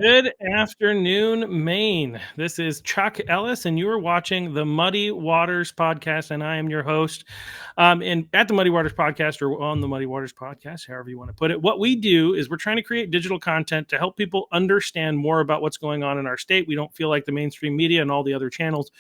Good afternoon, Maine. This is Chuck Ellis, and you are watching the Muddy Waters Podcast, and I am your host. And at the Muddy Waters Podcast, or on the Muddy Waters Podcast, however you want to put it, what we do is we're trying to create digital content to help people understand more about what's going on in our state. We don't feel like the mainstream media and all the other channels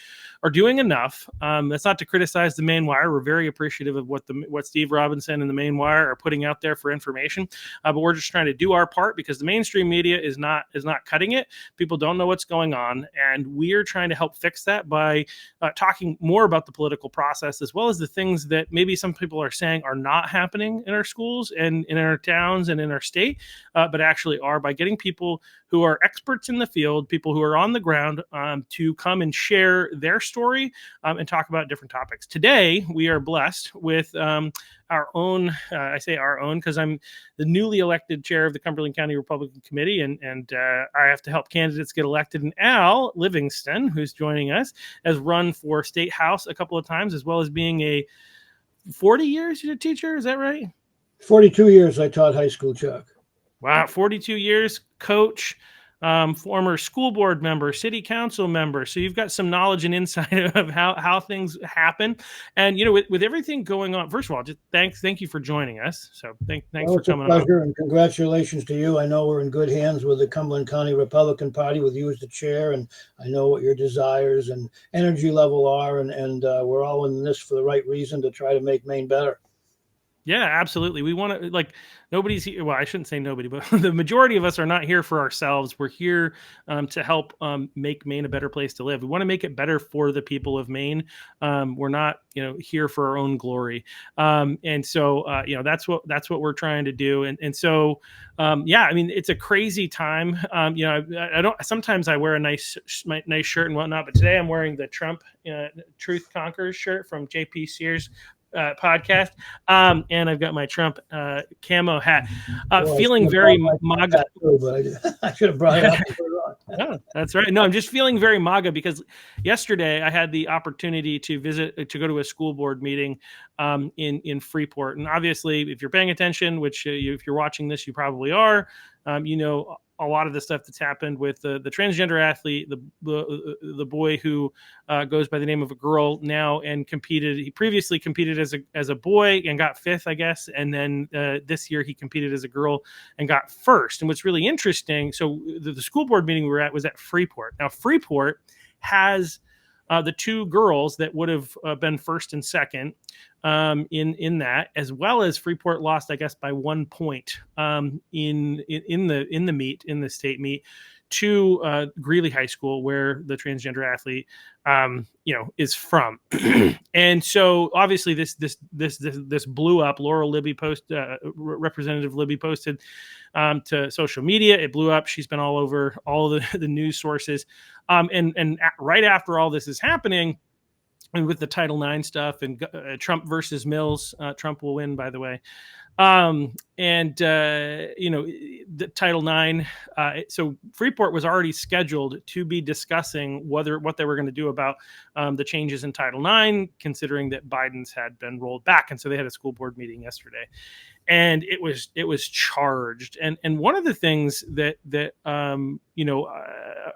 are doing enough. That's not to criticize the Maine Wire. We're very appreciative of what Steve Robinson and the Maine Wire are putting out there for information, but we're just trying to do our part because the mainstream media is not cutting it. People don't know what's going on, and we are trying to help fix that by talking more about the political process, as well as the things that maybe some people are saying are not happening in our schools and in our towns and in our state, but actually are, by getting people who are experts in the field, people who are on the ground, to come and share their story and talk about different topics. Today, we are blessed with our own, I say our own because I'm the newly elected chair of the Cumberland County Republican Committee, and I have to help candidates get elected. And Al Livingston, who's joining us, has run for State House a couple of times, as well as being a 40 years a teacher. Is that right? 42 years I taught high school, Chuck. Wow, 42 years, coach, former school board member, city council member. So you've got some knowledge and insight of how things happen. And, you know, with everything going on, first of all, just thank you for joining us. So thanks for coming on. Pleasure, and congratulations to you. I know we're in good hands with the Cumberland County Republican Party with you as the chair, and I know what your desires and energy level are, and we're all in this for the right reason, to try to make Maine better. Yeah, absolutely. We want to, like, nobody's here. Well, I shouldn't say nobody, but the majority of us are not here for ourselves. We're here to help make Maine a better place to live. We want to make it better for the people of Maine. We're not, here for our own glory. And so, that's what we're trying to do. And so, yeah, I mean, it's a crazy time. I don't, sometimes I wear a nice shirt and whatnot, but today I'm wearing the Trump Truth Conquers shirt from JP Sears podcast, and I've got my Trump camo hat. Feeling very MAGA. I should have brought it up. Yeah, that's right. No, I'm just feeling very MAGA because yesterday I had the opportunity to go to a school board meeting in Freeport, and obviously, if you're paying attention, which if you're watching this, you probably are, a lot of the stuff that's happened with the transgender athlete, the boy who goes by the name of a girl now and competed. He previously competed as a boy and got fifth, I guess. And then this year he competed as a girl and got first. And what's really interesting, so the school board meeting we were at was at Freeport. Now, Freeport has the two girls that would have been first and second in that, as well as Freeport lost, I guess, by 1 point in the state meet to Greeley High School, where the transgender athlete is from. And so obviously this blew up. Laurel Libby Representative Libby posted to social media. It blew up. She's been all over all the news sources. And right after all this is happening, and with the Title IX stuff and Trump versus Mills, Trump will win, by the way. The Title IX. So Freeport was already scheduled to be discussing what they were going to do about the changes in Title IX, considering that Biden's had been rolled back. And so they had a school board meeting yesterday, and it was charged. And one of the things that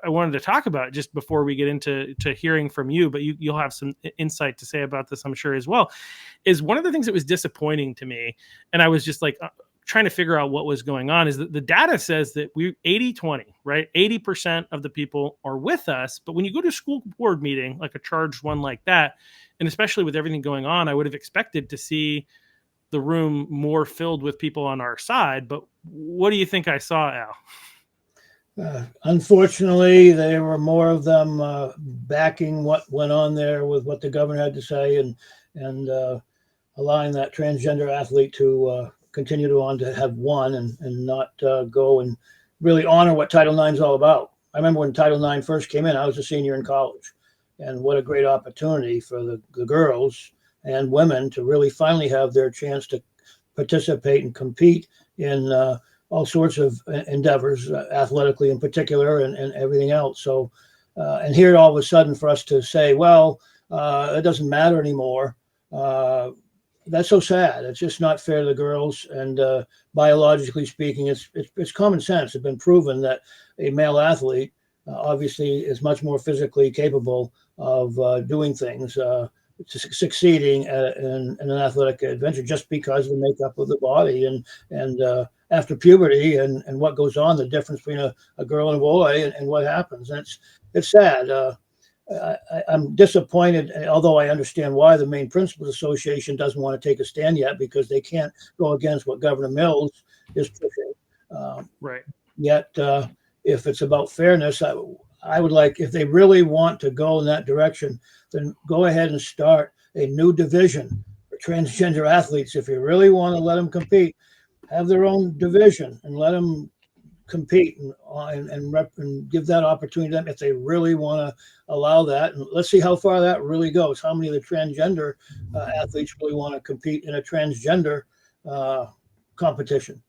I wanted to talk about just before we get into hearing from you, but you'll have some insight to say about this, I'm sure, as well, is one of the things that was disappointing to me. And I was just like trying to figure out what was going on, is that the data says that we 80-20, right? 80% of the people are with us. But when you go to a school board meeting, like a charged one like that, and especially with everything going on, I would have expected to see the room more filled with people on our side. But what do you think I saw, Al? Unfortunately, there were more of them backing what went on there with what the governor had to say, and allowing that transgender athlete to continue to have won and not go and really honor what Title IX is all about. I remember when Title IX first came in, I was a senior in college, and what a great opportunity for the girls and women to really finally have their chance to participate and compete in all sorts of endeavors, athletically in particular, and everything else. So, and here all of a sudden for us to say, well, it doesn't matter anymore. that's so sad. It's just not fair to the girls. And biologically speaking, it's common sense. It's been proven that a male athlete obviously is much more physically capable of doing things, succeeding in an athletic adventure, just because of the makeup of the body and after puberty and what goes on, the difference between a girl and a boy and what happens. And it's sad. I'm disappointed, although I understand why the Maine Principals Association doesn't want to take a stand yet, because they can't go against what Governor Mills is pushing. Right. Yet, if it's about fairness, I would like, if they really want to go in that direction, then go ahead and start a new division for transgender athletes. If you really want to let them compete, have their own division and let them compete and give that opportunity to them if they really want to allow that. And let's see how far that really goes. How many of the transgender athletes really want to compete in a transgender competition?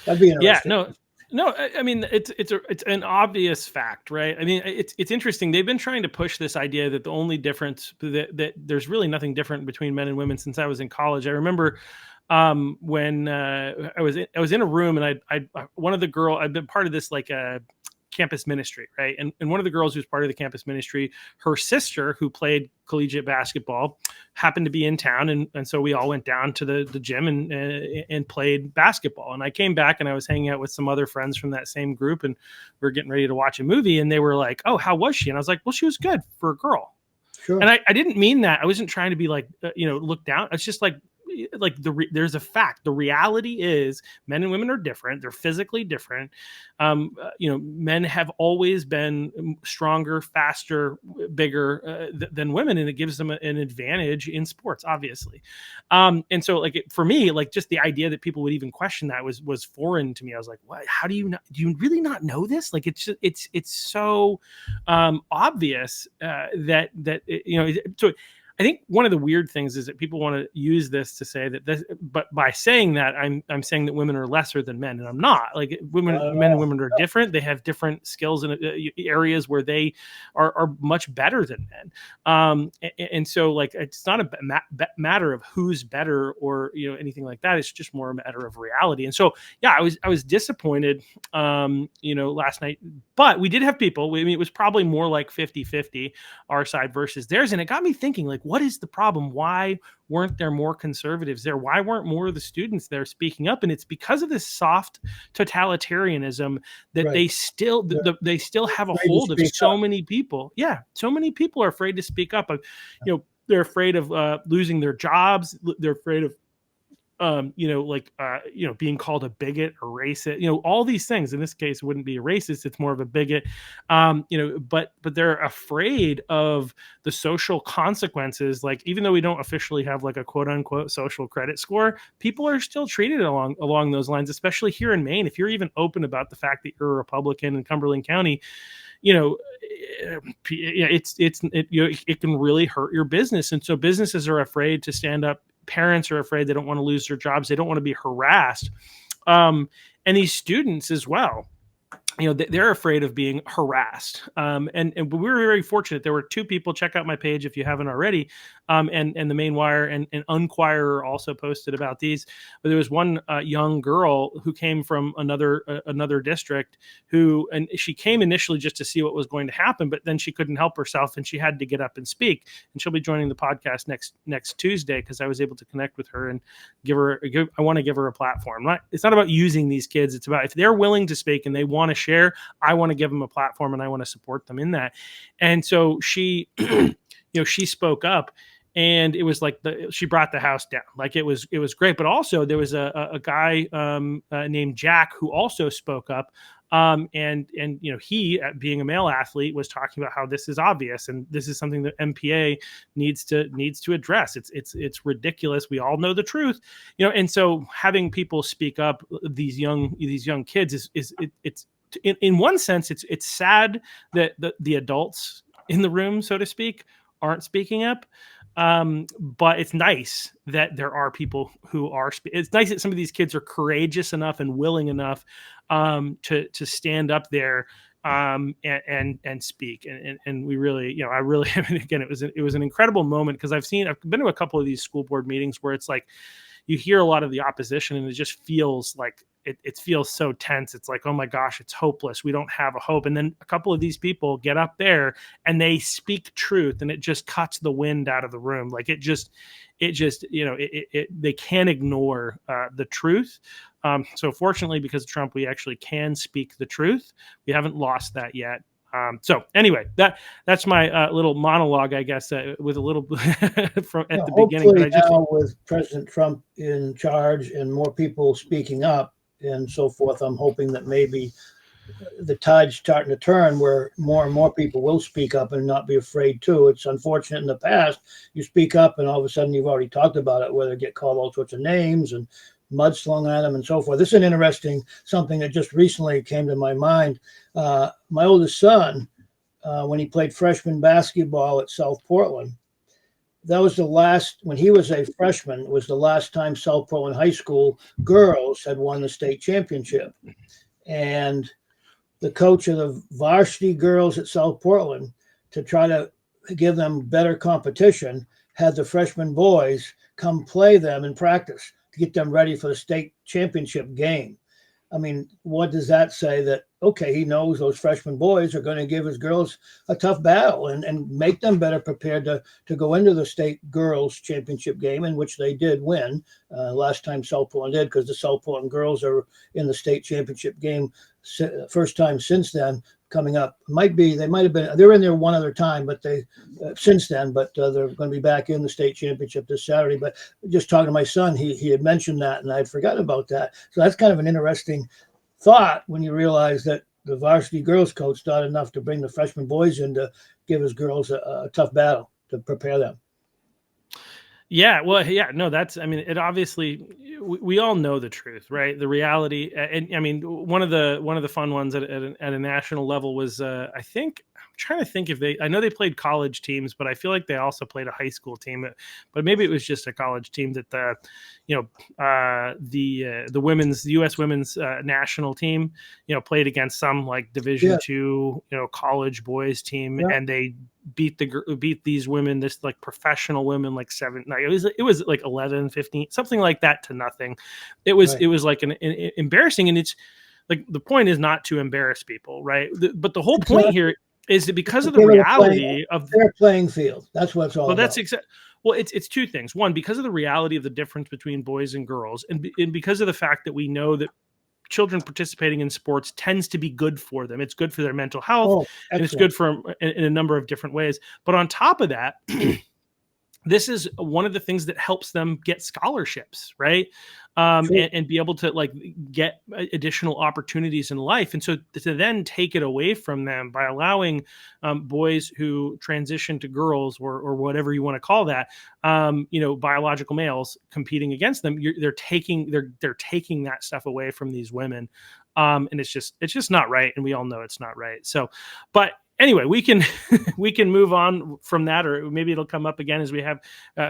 That'd be interesting. Yeah, no. I mean, it's an obvious fact, right? I mean, it's interesting. They've been trying to push this idea that the only difference that there's really nothing different between men and women since I was in college. I remember when I was in a room, and I one of the girl, I've been part of this like campus ministry, right? And one of the girls who's part of the campus ministry, her sister, who played collegiate basketball, happened to be in town, and so we all went down to the gym and played basketball. And I came back and I was hanging out with some other friends from that same group, and we were getting ready to watch a movie, and they were like, "Oh, how was she?" And I was like, "Well, she was good for a girl." Sure. And I didn't mean that. I wasn't trying to be like, look down. It's just like there's a fact. The reality is men and women are different. They're physically different. Men have always been stronger, faster, bigger than women, and it gives them an advantage in sports, obviously. And so for me, like just the idea that people would even question that was foreign to me. I was like, what? How do you really not know this? Like it's so obvious that so I think one of the weird things is that people want to use this to say that this, but by saying that, I'm saying that women are lesser than men, and I'm not. Like men and women are different. They have different skills in areas where they are much better than men. And so like it's not a matter of who's better or anything like that. It's just more a matter of reality. And so yeah, I was disappointed last night, but we did have people. I mean, it was probably more like 50-50 our side versus theirs, and it got me thinking, like, what is the problem? Why weren't there more conservatives there? Why weren't more of the students there speaking up? And it's because of this soft totalitarianism that Right. they still have a hold of so mmany people. Yeah, so many people are afraid to speak up. They're afraid of losing their jobs. They're afraid of being called a bigot or racist, all these things. In this case, it wouldn't be a racist. It's more of a bigot, but they're afraid of the social consequences. Like, even though we don't officially have like a quote unquote social credit score, people are still treated along those lines, especially here in Maine. If you're even open about the fact that you're a Republican in Cumberland County, it can really hurt your business. And so businesses are afraid to stand up. Parents are afraid. They don't want to lose their jobs. They don't want to be harassed. And these students as well, they're afraid of being harassed. And we were very fortunate. There were two people. Check out my page if you haven't already. And the Maine Wire and Unquirer also posted about these. But there was one young girl who came from another district and she came initially just to see what was going to happen, but then she couldn't help herself and she had to get up and speak. And she'll be joining the podcast next Tuesday, because I was able to connect with her and I want to give her a platform. It's not about using these kids. It's about if they're willing to speak and they want to share, I want to give them a platform and I want to support them in that. And so she, she spoke up, and it was like she brought the house down. Like it was great. But also there was a guy named Jack who also spoke up. And he, being a male athlete, was talking about how this is obvious and this is something that MPA needs to address. It's ridiculous. We all know the truth, and so having people speak up, these young kids it's in one sense, it's sad that the adults in the room, so to speak, aren't speaking up. But it's nice that there are people who are. It's nice that some of these kids are courageous enough and willing enough to stand up there and speak. And we really, I really, I mean, again, it was an incredible moment, because I've been to a couple of these school board meetings where it's like, you hear a lot of the opposition and it just feels like it feels so tense. It's like, oh my gosh, it's hopeless. We don't have a hope. And then a couple of these people get up there and they speak truth, and it just cuts the wind out of the room. Like they can't ignore the truth. So fortunately, because of Trump, we actually can speak the truth. We haven't lost that yet. So anyway, that's my little monologue, I guess, with a little from at the beginning. But now with President Trump in charge and more people speaking up and so forth, I'm hoping that maybe the tide's starting to turn where more and more people will speak up and not be afraid to. It's unfortunate in the past, you speak up and all of a sudden you've already talked about it, where they get called all sorts of names and mud slung at them and so forth. This is an interesting something that just recently came to my mind. My oldest son, when he played freshman basketball at South Portland, that was the last, when he was a freshman, it was the last time South Portland High School girls had won the state championship. And the coach of the varsity girls at South Portland, to try to give them better competition, had the freshman boys come play them in practice to get them ready for the state championship game. I mean, what does that say? That, okay, he knows those freshman boys are going to give his girls a tough battle and make them better prepared to go into the state girls championship game, in which they did win last time South Portland did, because the South Portland girls are in the state championship game first time since then. Coming up, they might have been, they're in there one other time, but they since then, but they're going to be back in the state championship this Saturday. But just talking to my son, he had mentioned that, and I'd forgotten about that. So that's kind of an interesting thought when you realize that the varsity girls coach thought enough to bring the freshman boys in to give his girls a tough battle to prepare them. Yeah, well, yeah, no, I mean, it obviously, we all know the truth, right? The reality. And I mean, one of the fun ones at a national level was, I think, I'm trying to think I know they played college teams, but I feel like they also played a high school team, but maybe it was just a college team that the U.S. women's national team, played against some like Division II, college boys team, and they beat these women, this like professional women, like it was like 11, 15, something like that, to nothing. It was like an embarrassing, and it's like, the point is not to embarrass people, right? But the whole point here is that because of the reality of their playing field, that's what it's all about. Well, it's two things. One, because of the reality of the difference between boys and girls, and because of the fact that we know that children participating in sports tends to be good for them. It's good for their mental health, and it's good for them in a number of different ways. But on top of that, this is one of the things that helps them get scholarships, right? And be able to like get additional opportunities in life. And so to then take it away from them by allowing boys who transition to girls, or whatever you want to call that, biological males competing against them, they're taking that stuff away from these women. And it's just not right. And we all know it's not right. So, but anyway, we can move on from that, or maybe it'll come up again as we have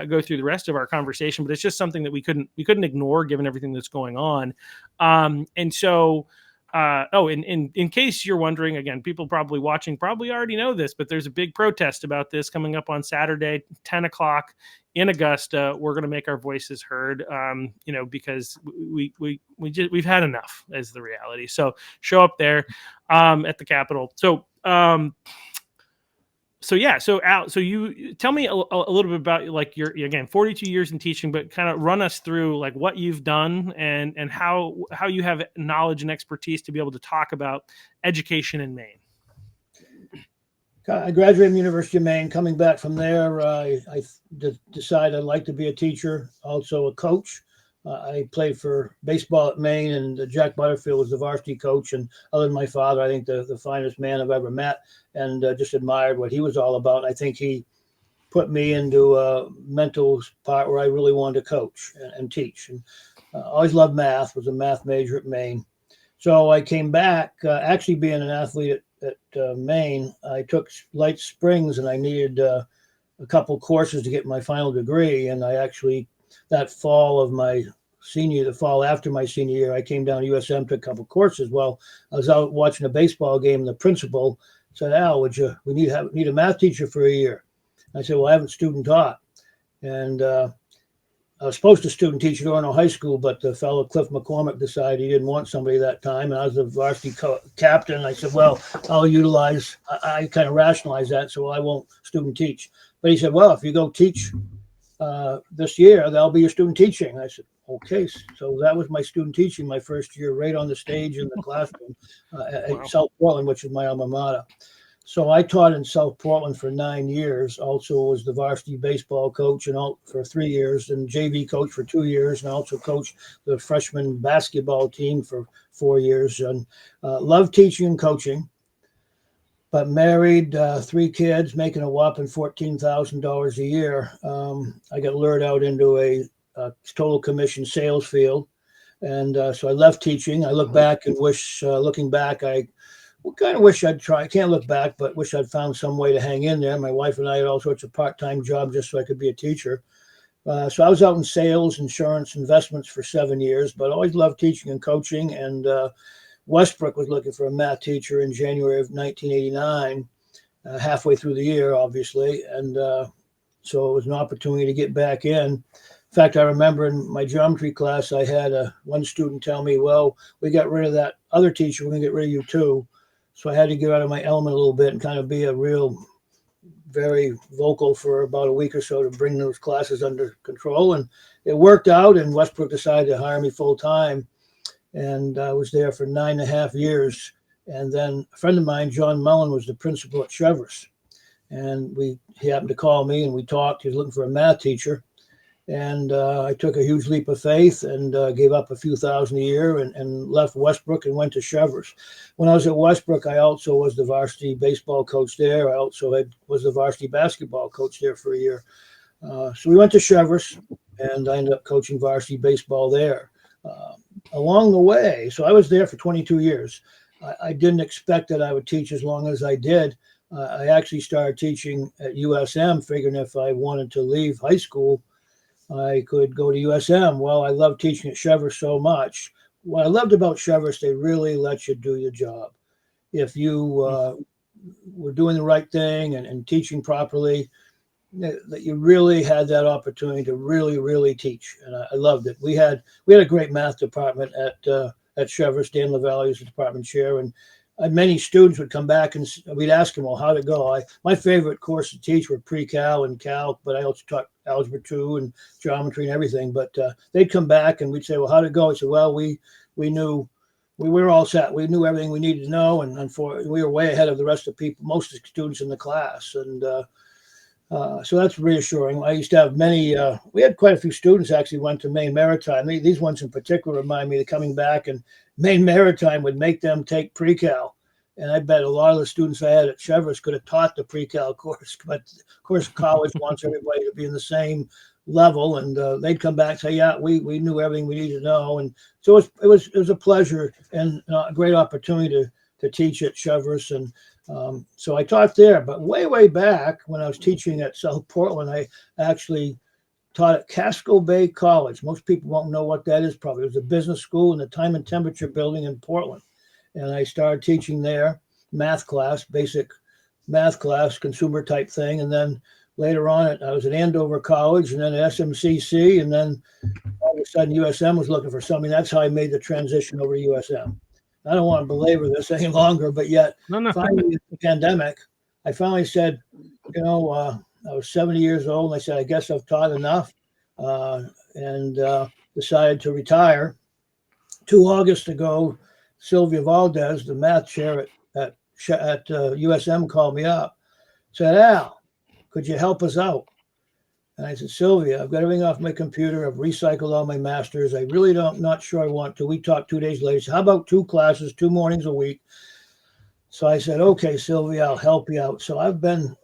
go through the rest of our conversation. But it's just something that we couldn't ignore given everything that's going on. And so, in case you're wondering, again, people probably watching probably already know this, but there's a big protest about this coming up on Saturday, 10 o'clock in Augusta. We're going to make our voices heard, because we've had enough, is the reality. So show up there at the Capitol. So Al, so you tell me a little bit about, like, your, again, 42 years in teaching, but kind of run us through like what you've done and how you have knowledge and expertise to be able to talk about education in Maine. I graduated from the University of Maine. Coming back from there, I decided I'd like to be a teacher, also a coach. I played for baseball at Maine, and Jack Butterfield was the varsity coach. And other than my father, I think the finest man I've ever met, and just admired what he was all about. I think he put me into a mental part where I really wanted to coach and teach. And always loved math, was a math major at Maine. So I came back, actually being an athlete at Maine. I took Light Springs, and I needed a couple courses to get my final degree. And I actually, that fall of my the fall after my senior year, I came down to USM, took a couple courses. Well, I was out watching a baseball game, and the principal said, "Al, we need a math teacher for a year?" I said, "Well, I haven't student taught." And I was supposed to student teach at Orono High School, but the fellow Cliff McCormick decided he didn't want somebody that time, and I was the varsity captain. I said, "Well, I'll utilize." I kind of rationalized that, so I won't student teach. But he said, "Well, if you go teach this year, that'll be your student teaching." I said, "Okay." So that was my student teaching my first year, right on the stage in the classroom at South Portland, which is my alma mater. So I taught in South Portland for 9 years. Also was the varsity baseball coach for 3 years, and JV coach for 2 years, and also coached the freshman basketball team for 4 years. And loved teaching and coaching. But married, 3 kids, making a whopping $14,000 a year. I got lured out into a total commission sales field, and so I left teaching. I look back and looking back, I kind of wish I'd try. I can't look back, but wish I'd found some way to hang in there. My wife and I had all sorts of part-time jobs just so I could be a teacher. So I was out in sales, insurance, investments for 7 years, but always loved teaching and coaching. And Westbrook was looking for a math teacher in January of 1989, halfway through the year, obviously. And so it was an opportunity to get back in. In fact, I remember in my geometry class, I had one student tell me, "Well, we got rid of that other teacher. We're going to get rid of you too." So I had to get out of my element a little bit and kind of be very vocal for about a week or so to bring those classes under control. And it worked out, and Westbrook decided to hire me full time. And I was there for 9.5 years. And then a friend of mine, John Mullen, was the principal at Cheverus. And he happened to call me, and we talked. He was looking for a math teacher. And I took a huge leap of faith and gave up a few thousand a year and left Westbrook and went to Cheverus. When I was at Westbrook, I also was the varsity baseball coach there. I also was the varsity basketball coach there for a year. So we went to Cheverus, and I ended up coaching varsity baseball there. Along the way, so I was there for 22 years. I didn't expect that I would teach as long as I did. I actually started teaching at USM, figuring if I wanted to leave high school, I could go to USM. Well, I loved teaching at Cheverus so much. What I loved about Cheverus, they really let you do your job. If you were doing the right thing and teaching properly, that you really had that opportunity to really, really teach. And I loved it. We had a great math department at Cheverus. Dan LaValle was the department chair, and many students would come back and we'd ask them, "Well, how'd it go?" My favorite course to teach were pre-cal and calc, but I also taught algebra 2 and geometry and everything. But they'd come back and we'd say, "Well, how'd it go?" I said, "Well, we knew we were all set. We knew everything we needed to know, and we were way ahead of the rest of people, most of the students in the class." And so that's reassuring. I used to have we had quite a few students actually went to Maine Maritime. These ones in particular remind me of coming back, and Maine Maritime would make them take pre-cal. And I bet a lot of the students I had at Cheverus could have taught the pre-cal course, but of course college wants everybody to be in the same level, and they'd come back and say, "Yeah, we knew everything we needed to know." And so it was a pleasure and a great opportunity to teach at Cheverus. And so I taught there, but way back when I was teaching at South Portland, I actually taught at Casco Bay College. Most people won't know what that is probably. It was a business school in the Time and Temperature building in Portland. And I started teaching there, math class, basic math class, consumer type thing. And then later on, I was at Andover College and then at SMCC. And then all of a sudden, USM was looking for something. That's how I made the transition over to USM. I don't want to belabor this any longer, but yet finally, the pandemic, I finally said, I was 70 years old, and I said, "I guess I've taught enough," and decided to retire. 2 August ago, Sylvia Valdez, the math chair at USM, called me up, said, "Al, could you help us out?" And I said, "Sylvia, I've got everything off my computer. I've recycled all my masters. I really not sure I want to." We talked 2 days later. So how about 2 classes, 2 mornings a week? So I said, "Okay, Sylvia, I'll help you out." So I've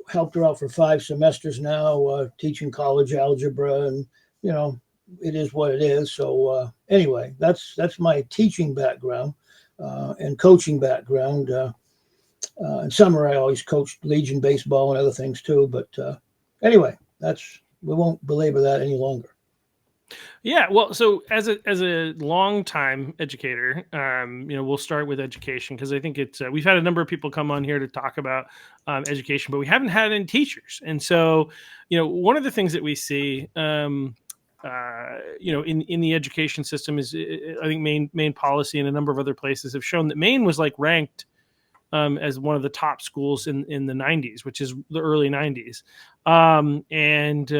helped her out for 5 semesters now, teaching college algebra, and it is what it is. So anyway, that's my teaching background and coaching background. In summer, I always coached Legion baseball and other things too. But anyway, we won't belabor that any longer. Yeah, well, so as a longtime educator, we'll start with education because I think it's we've had a number of people come on here to talk about education, but we haven't had any teachers, and so one of the things that we see, in the education system is I think Maine policy and a number of other places have shown that Maine was like ranked as one of the top schools in the 90s, which is the early 90s. And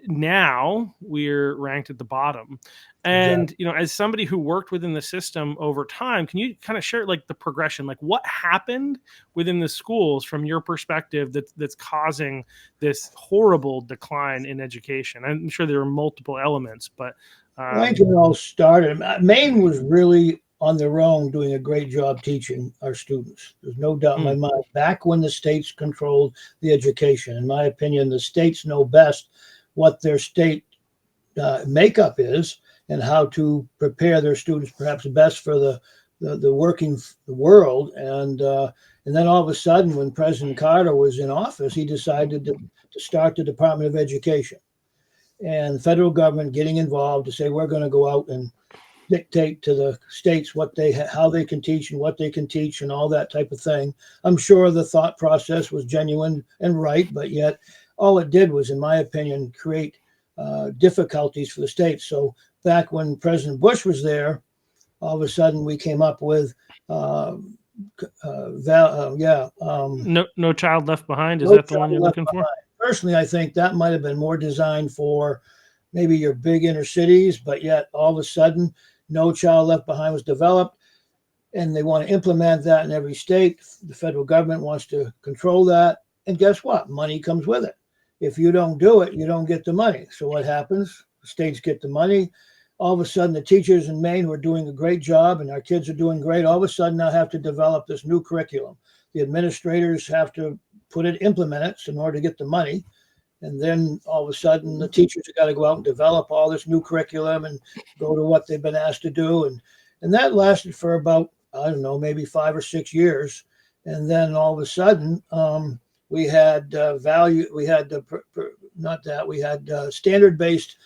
now we're ranked at the bottom. And, Exactly. as somebody who worked within the system over time, can you kind of share like the progression, like what happened within the schools from your perspective that's causing this horrible decline in education? I'm sure there are multiple elements, but Well, I think it all started. Maine was really on their own doing a great job teaching our students. There's no doubt in my mm, mind. Back when the states controlled the education, in my opinion, the states know best what their state makeup is and how to prepare their students perhaps best for the working world. And then all of a sudden, when President Carter was in office, he decided to start the Department of Education and the federal government getting involved to say we're going to go out and dictate to the states what how they can teach and what they can teach and all that type of thing. I'm sure the thought process was genuine and right, but yet all it did was, in my opinion, create difficulties for the states. So back when President Bush was there, all of a sudden we came up with no child left behind. Is no that the one child you're left looking for? behind. Personally, I think that might have been more designed for maybe your big inner cities, but yet all of a sudden, No Child Left Behind was developed, and they want to implement that in every state. The federal government wants to control that, and guess what? Money comes with it. If you don't do it, you don't get the money. So what happens? The states get the money. All of a sudden, the teachers in Maine who are doing a great job, and our kids are doing great, all of a sudden now have to develop this new curriculum. The administrators have to implement it in order to get the money. And then all of a sudden, the teachers have got to go out and develop all this new curriculum and go to what they've been asked to do. And that lasted for about, I don't know, maybe 5 or 6 years. And then all of a sudden, we had standard based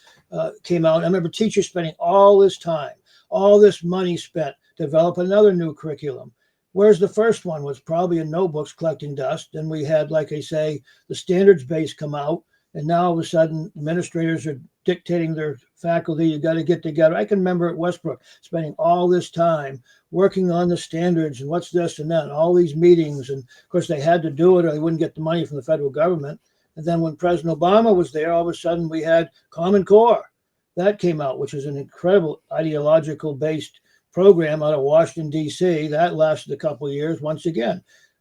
came out. I remember teachers spending all this time, all this money spent, develop another new curriculum. Whereas the first one was probably in notebooks collecting dust. Then we had, like I say, the standards base come out. And now all of a sudden, administrators are dictating their faculty, you got to get together. I can remember at Westbrook spending all this time working on the standards and what's this and that, and all these meetings. And of course, they had to do it or they wouldn't get the money from the federal government. And then when President Obama was there, all of a sudden we had Common Core. That came out, which is an incredible ideological based program out of Washington, D.C. That lasted a couple of years. Once again,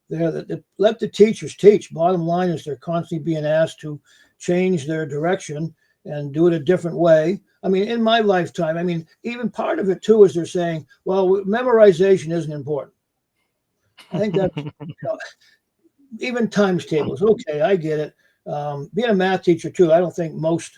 let the teachers teach. Bottom line is they're constantly being asked to change their direction and do it a different way. I mean, in my lifetime, I mean, even part of it too is they're saying, well, memorization isn't important. I think that's, even times tables. Okay, I get it. Being a math teacher too, I don't think most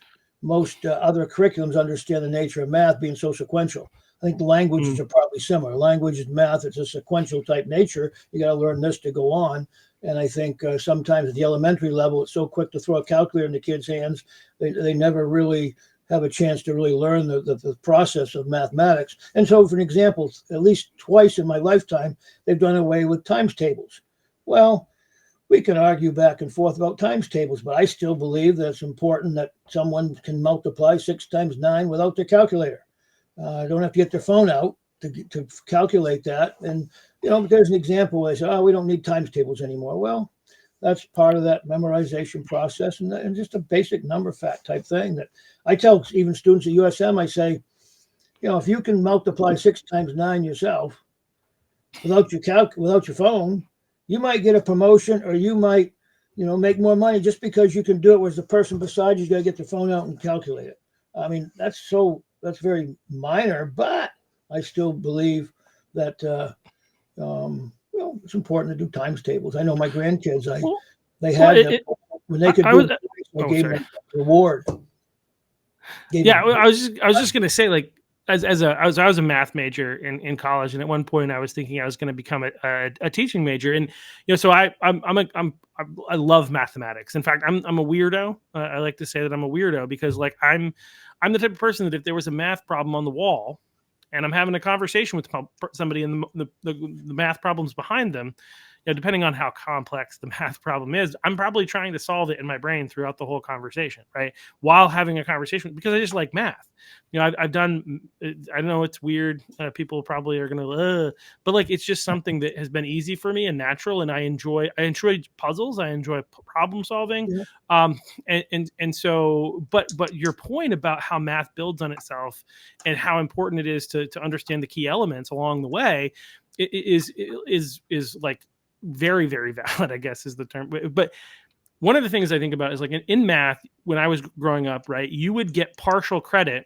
other curriculums understand the nature of math being so sequential. I think the languages are probably similar. Language and math, it's a sequential type nature. You got to learn this to go on. And I think sometimes at the elementary level, it's so quick to throw a calculator in the kids' hands, they never really have a chance to really learn the process of mathematics. And so, for an example, at least twice in my lifetime, they've done away with times tables. Well, we can argue back and forth about times tables, but I still believe that it's important that someone can multiply 6 times 9 without their calculator. Don't have to get their phone out to calculate that. And, there's an example where they say, oh, we don't need times tables anymore. Well, that's part of that memorization process and just a basic number fact type thing that I tell even students at USM, I say, if you can multiply 6 times 9 yourself without your phone, you might get a promotion or you might, make more money just because you can do it, whereas the person beside you's got to get their phone out and calculate it. I mean, that's very minor, but I still believe that it's important to do times tables. I know my grandkids, Well, they well, had them when they could I do was. it. I Oh, gave sorry. them a reward. Yeah, I was just gonna say, like, I was a math major in college, and at one point I was thinking I was going to become a teaching major, and so I love mathematics. In fact, I'm a weirdo. I like to say that I'm a weirdo because like I'm the type of person that if there was a math problem on the wall and I'm having a conversation with somebody and the math problems behind them, depending on how complex the math problem is, I'm probably trying to solve it in my brain throughout the whole conversation, right? While having a conversation, because I just like math. I've done, I know it's weird. People probably are going to, but like, it's just something that has been easy for me and natural. And I enjoy puzzles. I enjoy problem solving. Yeah. And so, but your point about how math builds on itself and how important it is to understand the key elements along the way is like very, very valid, I guess is the term. But one of the things I think about is like in math, when I was growing up, right, you would get partial credit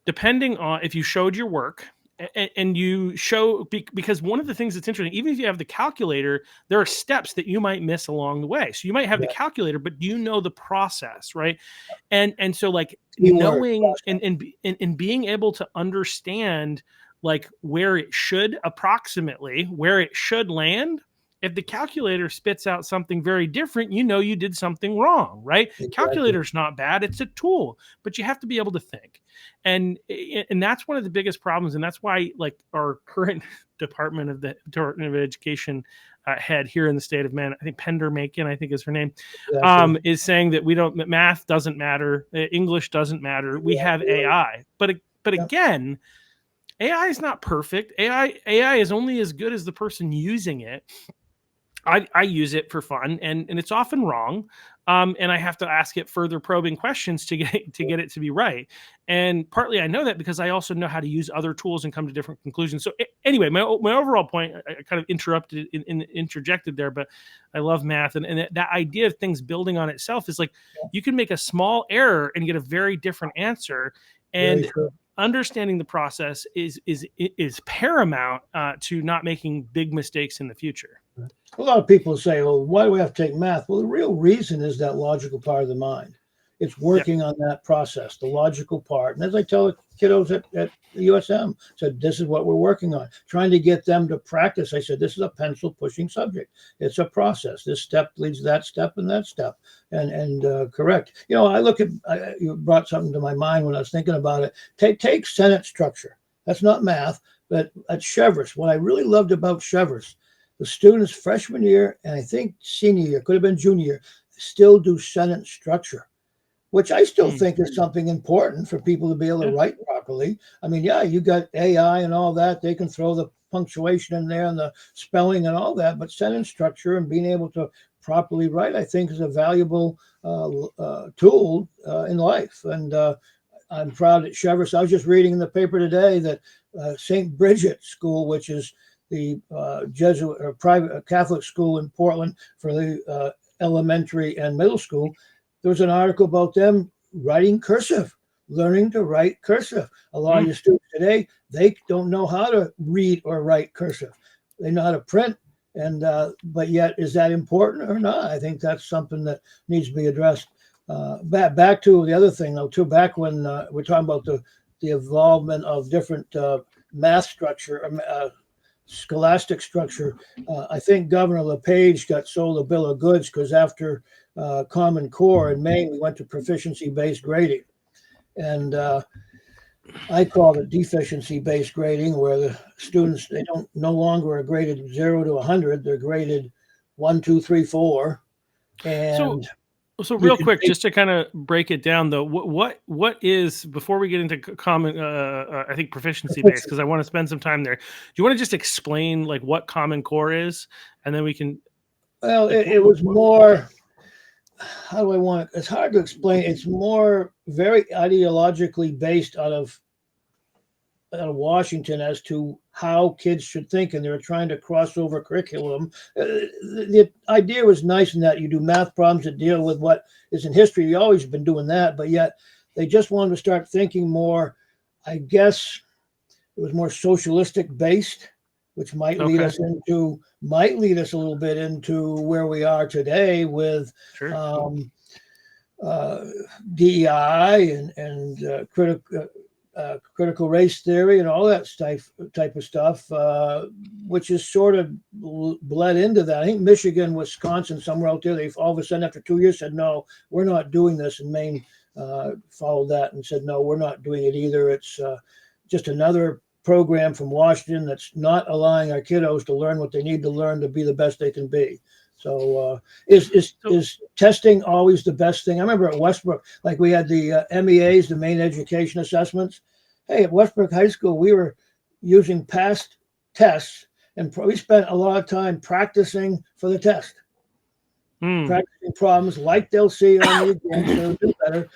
depending on if you showed your work and you show, because one of the things that's interesting, even if you have the calculator, there are steps that you might miss along the way. So you might have the calculator, but do you know the process, right? And so like knowing and being able to understand like where it should land. If the calculator spits out something very different, you did something wrong, right? Exactly. Calculator's not bad. It's a tool, but you have to be able to think. And that's one of the biggest problems. And that's why like our current Department of Education head here in the state of Maine, I think Pender Macon, I think is her name, is saying that math doesn't matter. English doesn't matter. We have AI. But again, AI is not perfect. AI is only as good as the person using it. I use it for fun, and it's often wrong, and I have to ask it further probing questions to get it to be right. And partly I know that because I also know how to use other tools and come to different conclusions. So anyway, my overall point, I kind of interjected there, but I love math, and that idea of things building on itself is like you can make a small error and get a very different answer, and understanding the process is paramount to not making big mistakes in the future. A lot of people say, well, why do we have to take math? Well, the real reason is that logical part of the mind. It's working on that process, the logical part. And as I tell the kiddos at the USM, said, this is what we're working on, trying to get them to practice. I said, this is a pencil pushing subject. It's a process. This step leads to that step and that step. And correct. I look at, you brought something to my mind when I was thinking about it. Take sentence structure. That's not math, but at Cheverus, what I really loved about Cheverus, the students freshman year and I think senior year, could have been junior year, still do sentence structure, which I still think is something important for people to be able to write properly. I mean, you got AI and all that. They can throw the punctuation in there and the spelling and all that, but sentence structure and being able to properly write, I think, is a valuable tool in life. And I'm proud at Cheverus. I was just reading in the paper today that St. Bridget School, which is the Jesuit or private Catholic school in Portland for the elementary and middle school, there was an article about them writing cursive, learning to write cursive. A lot of your students today, they don't know how to read or write cursive. They know how to print, and but yet, is that important or not? I think that's something that needs to be addressed. Back to the other thing, though, too, back when we're talking about the involvement of different math structure, scholastic structure. I think Governor LePage got sold a bill of goods because after Common Core in Maine, we went to proficiency-based grading. And I called it deficiency-based grading, where the students, they no longer are graded 0 to 100. They're graded 1, 2, 3, 4. And so real quick, just to kind of break it down, though, what is, before we get into common, I think proficiency based, because I want to spend some time there. Do you want to just explain like what Common Core is, and then we can? Well, it was more. How do I want it? It's hard to explain. It's more very ideologically based out of Washington as to how kids should think, and they were trying to cross over curriculum. The idea was nice in that you do math problems that deal with what is in history. You always been doing that, but yet they just wanted to start thinking more. I guess it was more socialistic based, which might lead us a little bit into where we are today with DEI and critical race theory and all that type of stuff, which is sort of bled into that. I think Michigan, Wisconsin, somewhere out there, they've all of a sudden after 2 years said, no, we're not doing this. And Maine followed that and said, no, we're not doing it either. It's just another program from Washington that's not allowing our kiddos to learn what they need to learn to be the best they can be. So is testing always the best thing? I remember at Westbrook, like we had the MEAs, the Maine Education Assessments. Hey, at Westbrook High School, we were using past tests, and we spent a lot of time practicing for the test. Practicing problems like they'll see on the exam, so they'll do better.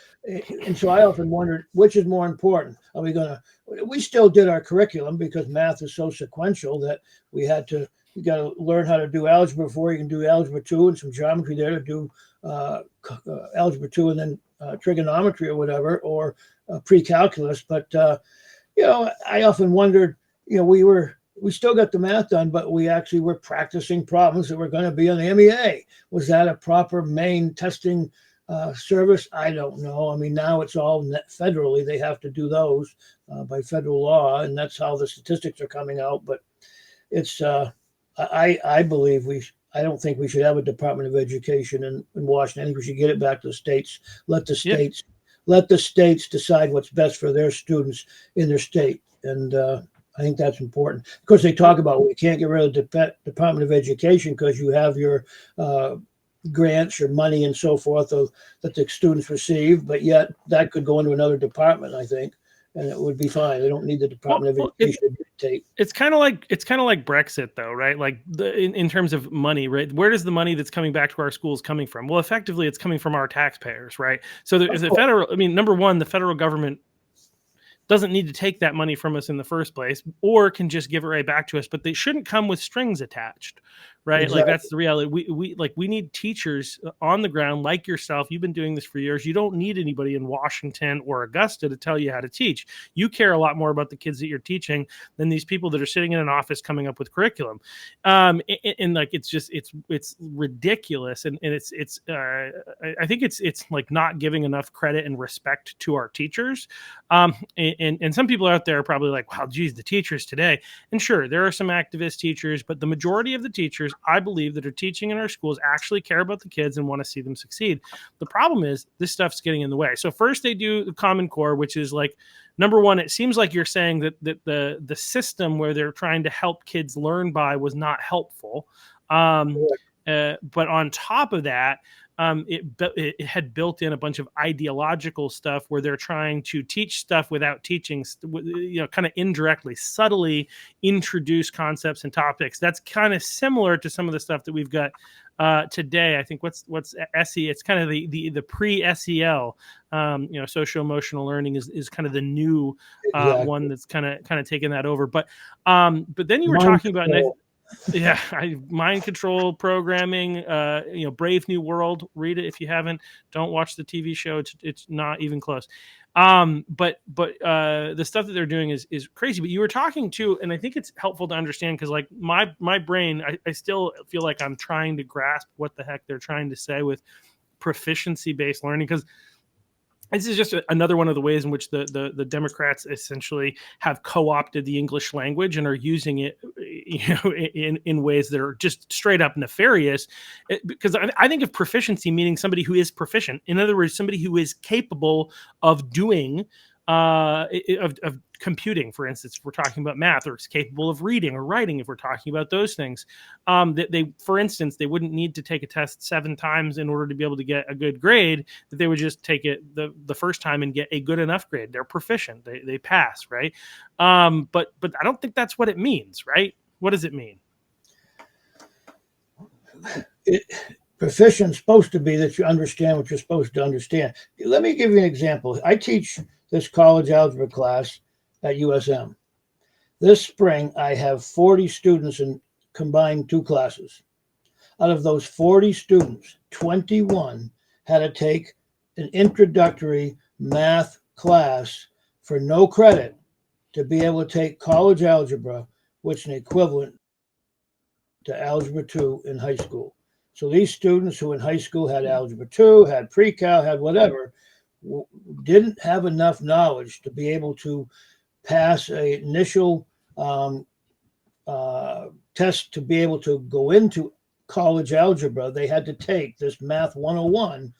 And so I often wondered, which is more important? Are we going to? We still did our curriculum because math is so sequential that we had to. You got to learn how to do algebra before you can do algebra 2 and some geometry there to do algebra 2 and then trigonometry or whatever, or pre-calculus. But I often wondered, we still got the math done, but we actually were practicing problems that were going to be on the MEA. Was that a proper Maine testing service? I don't know. I mean, now it's all federally. They have to do those by federal law, and that's how the statistics are coming out. But it's, I believe I don't think we should have a Department of Education in Washington. I think we should get it back to the states. Let the states decide what's best for their students in their state. And I think that's important. Of course, they talk about we can't get rid of the Department of Education because you have your grants, your money, and so forth that the students receive. But yet that could go into another department, I think, and it would be fine. They don't need the Department of Education to dictate. It's kind of like Brexit, though, right? Like in terms of money, right? Where does the money that's coming back to our schools coming from? Well, effectively, it's coming from our taxpayers, right? So the federal, I mean, number one, the federal government doesn't need to take that money from us in the first place, or can just give it right back to us, but they shouldn't come with strings attached, right? Exactly. Like that's the reality. We need teachers on the ground like yourself. You've been doing this for years. You don't need anybody in Washington or Augusta to tell you how to teach. You care a lot more about the kids that you're teaching than these people that are sitting in an office coming up with curriculum. And like, it's ridiculous. And I think it's like not giving enough credit and respect to our teachers. And some people out there are probably like, wow, geez, the teachers today. And sure, there are some activist teachers, but the majority of the teachers, I believe, that are teaching in our schools actually care about the kids and want to see them succeed. The problem is this stuff's getting in the way. So first they do the Common Core, which is like, number one, it seems like you're saying that the system where they're trying to help kids learn by was not helpful. But on top of that, it had built in a bunch of ideological stuff where they're trying to teach stuff without teaching, kind of indirectly, subtly introduce concepts and topics. That's kind of similar to some of the stuff that we've got today. I think what's SE, it's kind of the pre-SEL, social emotional learning is kind of the new one that's kind of taking that over. But then you were talking about mind control programming, Brave New World. Read it if you haven't. Don't watch the TV show. It's not even close. But the stuff that they're doing is crazy. But you were talking too, and I think it's helpful to understand because like my brain, I still feel like I'm trying to grasp what the heck they're trying to say with proficiency based learning, because this is just another one of the ways in which the Democrats essentially have co-opted the English language and are using it, in ways that are just straight up nefarious. Because I think of proficiency meaning somebody who is proficient. In other words, somebody who is capable of doing, of computing, for instance, if we're talking about math, or is capable of reading or writing, if we're talking about those things. For instance, they wouldn't need to take a test 7 times in order to be able to get a good grade, that they would just take it the first time and get a good enough grade. They're proficient. They pass, right? But I don't think that's what it means, right? What does it mean? Proficient is supposed to be that you understand what you're supposed to understand. Let me give you an example. I teach this college algebra class at USM. This spring, I have 40 students in combined 2 classes. Out of those 40 students, 21 had to take an introductory math class for no credit to be able to take college algebra, which is an equivalent to algebra 2 in high school. So these students who in high school had algebra 2, had pre-cal, had whatever, didn't have enough knowledge to be able to pass an initial test to be able to go into college algebra. They had to take this Math 101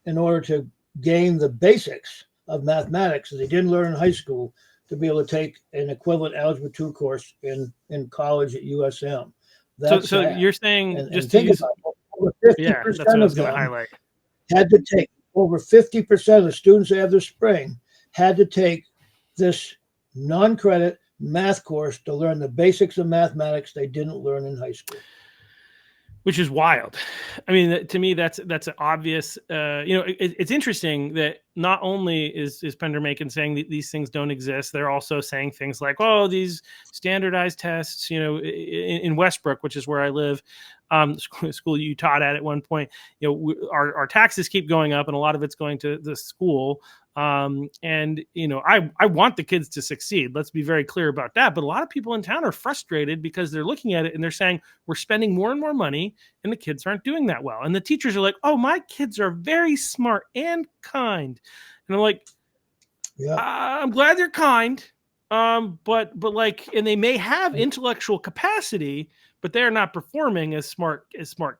in order to gain the basics of mathematics that they didn't learn in high school to be able to take an equivalent Algebra 2 course in college at USM. That's So sad. you're saying, And just to think use, about it, over yeah, that's what 50% I was of going to them highlight. had to take, over 50% of the students that have their spring had to take this non-credit math course to learn the basics of mathematics they didn't learn in high school. Which is wild. I mean, to me, that's an obvious. It's interesting that not only is Pender Macon saying that these things don't exist, they're also saying things like, "Oh, these standardized tests." In Westbrook, which is where I live, school you taught at one point. Our taxes keep going up, and a lot of it's going to the school. And I want the kids to succeed. Let's be very clear about that. But a lot of people in town are frustrated because they're looking at it and they're saying, we're spending more and more money and the kids aren't doing that well. And the teachers are like, oh, my kids are very smart and kind. And I'm like, Yeah. I'm glad they're kind. But like, and they may have intellectual capacity, but they're not performing as smart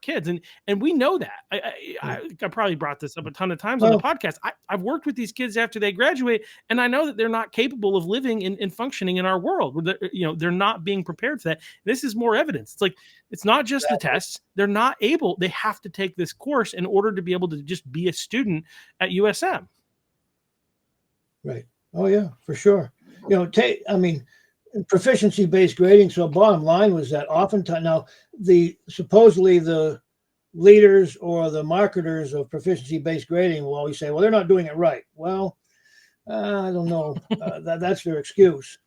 kids. And we know that. I probably brought this up a ton of times on the podcast. I've worked with these kids after they graduate, and I know that they're not capable of living and functioning in our world. They're not being prepared for that. This is more evidence. It's like, it's not just the tests. They're not able, they have to take this course in order to be able to just be a student at USM. Right. Oh yeah, for sure. Proficiency-based grading. So bottom line was that oftentimes now supposedly the leaders or the marketers of proficiency-based grading will always say, well, they're not doing it right. Well, I don't know. That's their excuse.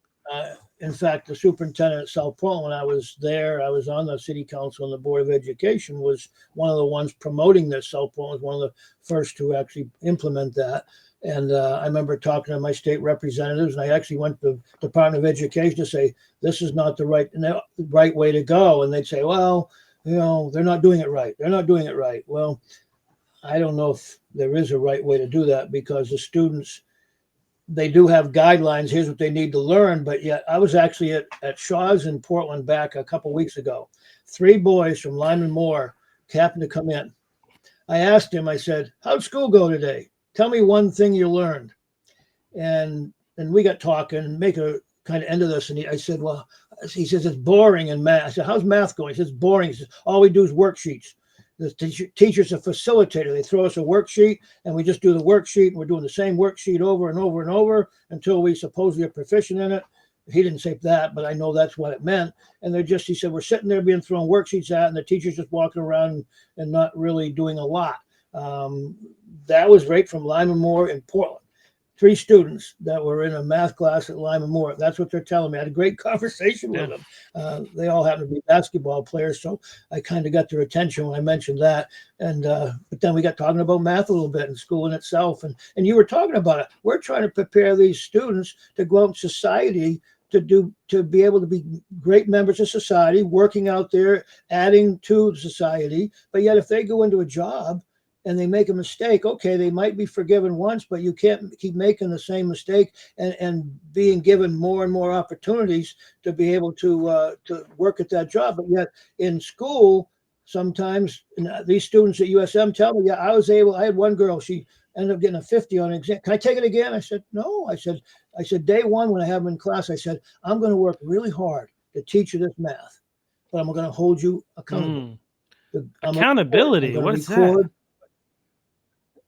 In fact, the superintendent at South Portland, when I was there, I was on the city council and the board of education, was one of the ones promoting this. South Portland was one of the first to actually implement that. And I remember talking to my state representatives, and I actually went to the Department of Education to say, this is not the right way to go. And they'd say, well, they're not doing it right. They're not doing it right. Well, I don't know if there is a right way to do that, because the students, they do have guidelines. Here's what they need to learn. But yet I was actually at Shaw's in Portland back a couple of weeks ago. 3 boys from Lyman Moore happened to come in. I asked him, I said, how'd school go today? Tell me one thing you learned. And we got talking and make a kind of end of this. And I said, well, he says, it's boring in math. I said, how's math going? He says, boring. He says, all we do is worksheets. The teacher's a facilitator. They throw us a worksheet and we just do the worksheet. And we're doing the same worksheet over and over and over until we supposedly are proficient in it. He didn't say that, but I know that's what it meant. And he said, we're sitting there being thrown worksheets at, and the teacher's just walking around and not really doing a lot. That was right from Lyman Moore in Portland. 3 students that were in a math class at Lyman Moore. That's what they're telling me. I had a great conversation with them. They all happen to be basketball players, so I kind of got their attention when I mentioned that. And but then we got talking about math a little bit and school in itself. And you were talking about it. We're trying to prepare these students to go out in society to be able to be great members of society, working out there, adding to society. But yet if they go into a job and they make a mistake, okay, they might be forgiven once, but you can't keep making the same mistake and being given more and more opportunities to be able to work at that job. But yet in school, sometimes these students at USM tell me, I had one girl, she ended up getting a 50 on an exam. Can I take it again? I said, no. I said, day one, when I have them in class, I said, I'm going to work really hard to teach you this math, but I'm going to hold you accountable. Accountability. What is that?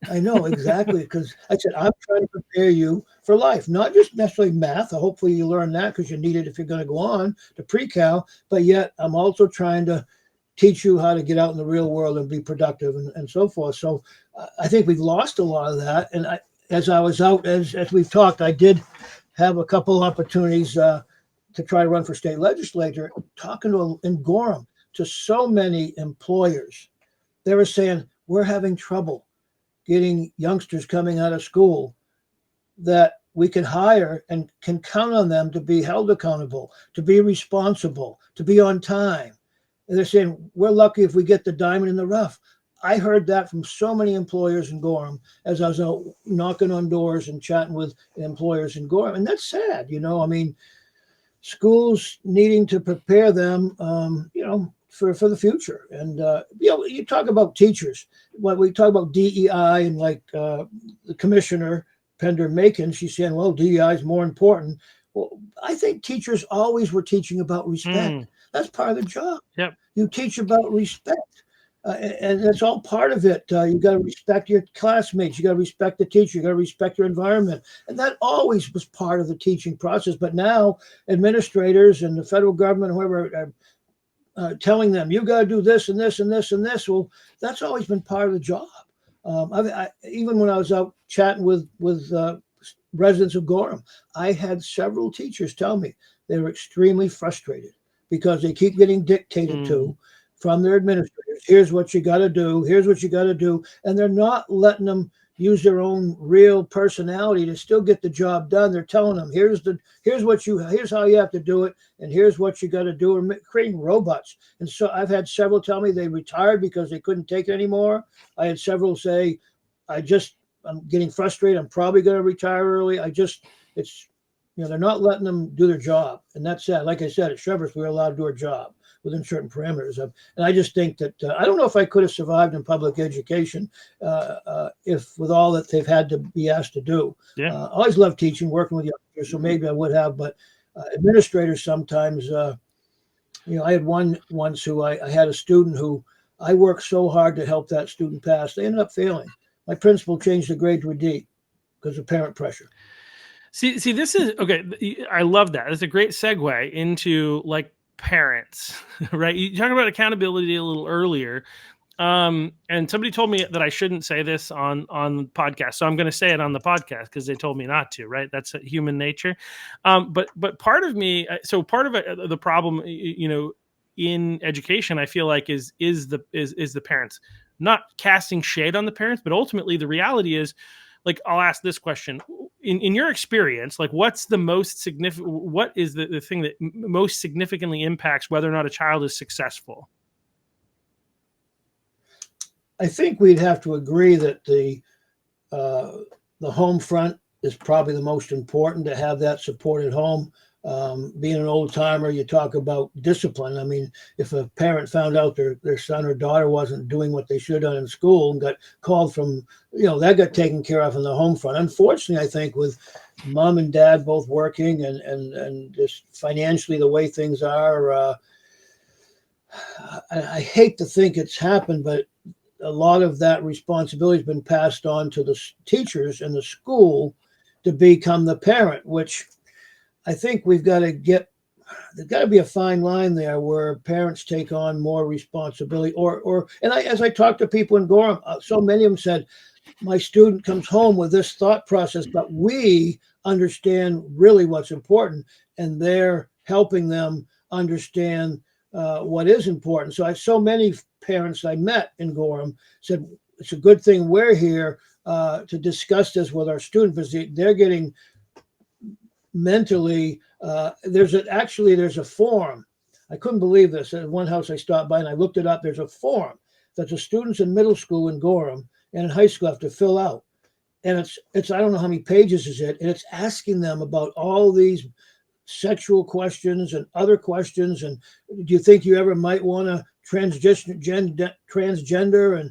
I know, exactly, because I said, I'm trying to prepare you for life, not just necessarily math. Hopefully you learn that because you need it if you're going to go on to pre-cal, but yet I'm also trying to teach you how to get out in the real world and be productive and so forth. So I think we've lost a lot of that. And as I was out, as we've talked, I did have a couple opportunities to try to run for state legislature, talking in Gorham to so many employers. They were saying, we're having trouble getting youngsters coming out of school that we can hire and can count on them to be held accountable, to be responsible, to be on time. And they're saying, we're lucky if we get the diamond in the rough. I heard that from so many employers in Gorham as I was out knocking on doors and chatting with employers in Gorham. And that's sad, I mean, schools needing to prepare them, for the future. And you talk about teachers. When we talk about DEI and like the commissioner Pender Macon, she's saying, well, DEI is more important. Well, I think teachers always were teaching about respect. That's part of the job. Yep. You teach about respect. And that's all part of it. You got to respect your classmates. You got to respect the teacher. You got to respect your environment. And that always was part of the teaching process. But now administrators and the federal government, whoever, telling them, you got to do this and this and this and this. Well, that's always been part of the job. Even when I was out chatting with residents of Gorham, I had several teachers tell me they were extremely frustrated because they keep getting dictated to from their administrators. Here's what you got to do. Here's what you got to do. And they're not letting them use their own real personality to still get the job done. They're telling them, here's how you have to do it. And here's what you got to do. Or creating robots. And so I've had several tell me they retired because they couldn't take it anymore. I had several say, I'm getting frustrated. I'm probably going to retire early. They're not letting them do their job. And that's sad. Like I said, at Cheverus, we were allowed to do our job within certain parameters. And I just think that I don't know if I could have survived in public education if with all that they've had to be asked to do. Yeah. I always loved teaching, working with youngsters, so maybe I would have. But administrators sometimes, I had one once who I had a student who I worked so hard to help that student pass. They ended up failing. My principal changed the grade to a D because of parent pressure. See, this is okay. I love that. It's a great segue into like parents, right? You talked about accountability a little earlier. And somebody told me that I shouldn't say this on the podcast. So I'm going to say it on the podcast because they told me not to, right? That's human nature. But part of me, so part of the problem, in education, I feel like is the parents. Not casting shade on the parents, but ultimately the reality is, like, I'll ask this question. In your experience, like, what's the most significant, what is the thing that most significantly impacts whether or not a child is successful? I think we'd have to agree that the home front is probably the most important, to have that support at home. Being an old timer, you talk about discipline. I mean, if a parent found out their son or daughter wasn't doing what they should have done in school and got called from, that got taken care of in the home front. Unfortunately, I think with mom and dad both working and just financially the way things are, I hate to think it's happened, but a lot of that responsibility has been passed on to the teachers in the school to become the parent, which I think there's got to be a fine line there where parents take on more responsibility as I talk to people in Gorham, so many of them said, my student comes home with this thought process, but we understand really what's important, and they're helping them understand what is important. So many parents I met in Gorham said, it's a good thing we're here to discuss this with our students, because they're getting mentally, there's a forum. I couldn't believe this. At one house I stopped by and I looked it up. There's a forum that the students in middle school in Gorham and in high school have to fill out. And it's I don't know how many pages is it, and it's asking them about all these sexual questions and other questions. And do you think you ever might want to transgender? And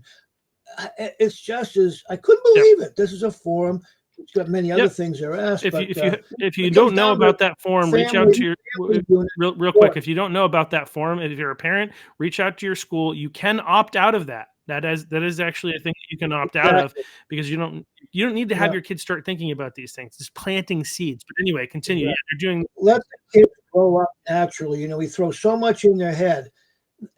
it's just as I couldn't believe it. This is a forum. It's got many other things they're asked. If you don't know about that forum, reach out to your real quick. If you don't know about that forum, if you're a parent, reach out to your school. You can opt out of that. That is actually a thing that you can opt out of, because you don't need to have your kids start thinking about these things. Just planting seeds. But anyway, continue. Yeah, let the kids grow up naturally. We throw so much in their head.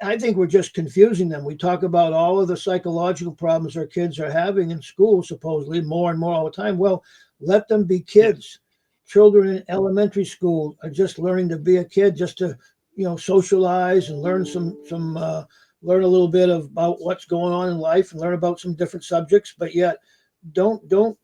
I think we're just confusing them. We talk about all of the psychological problems our kids are having in school, supposedly more and more all the time. Well, let them be kids. Children in elementary school are just learning to be a kid, just to, socialize and learn learn a little bit about what's going on in life and learn about some different subjects. But yet, don't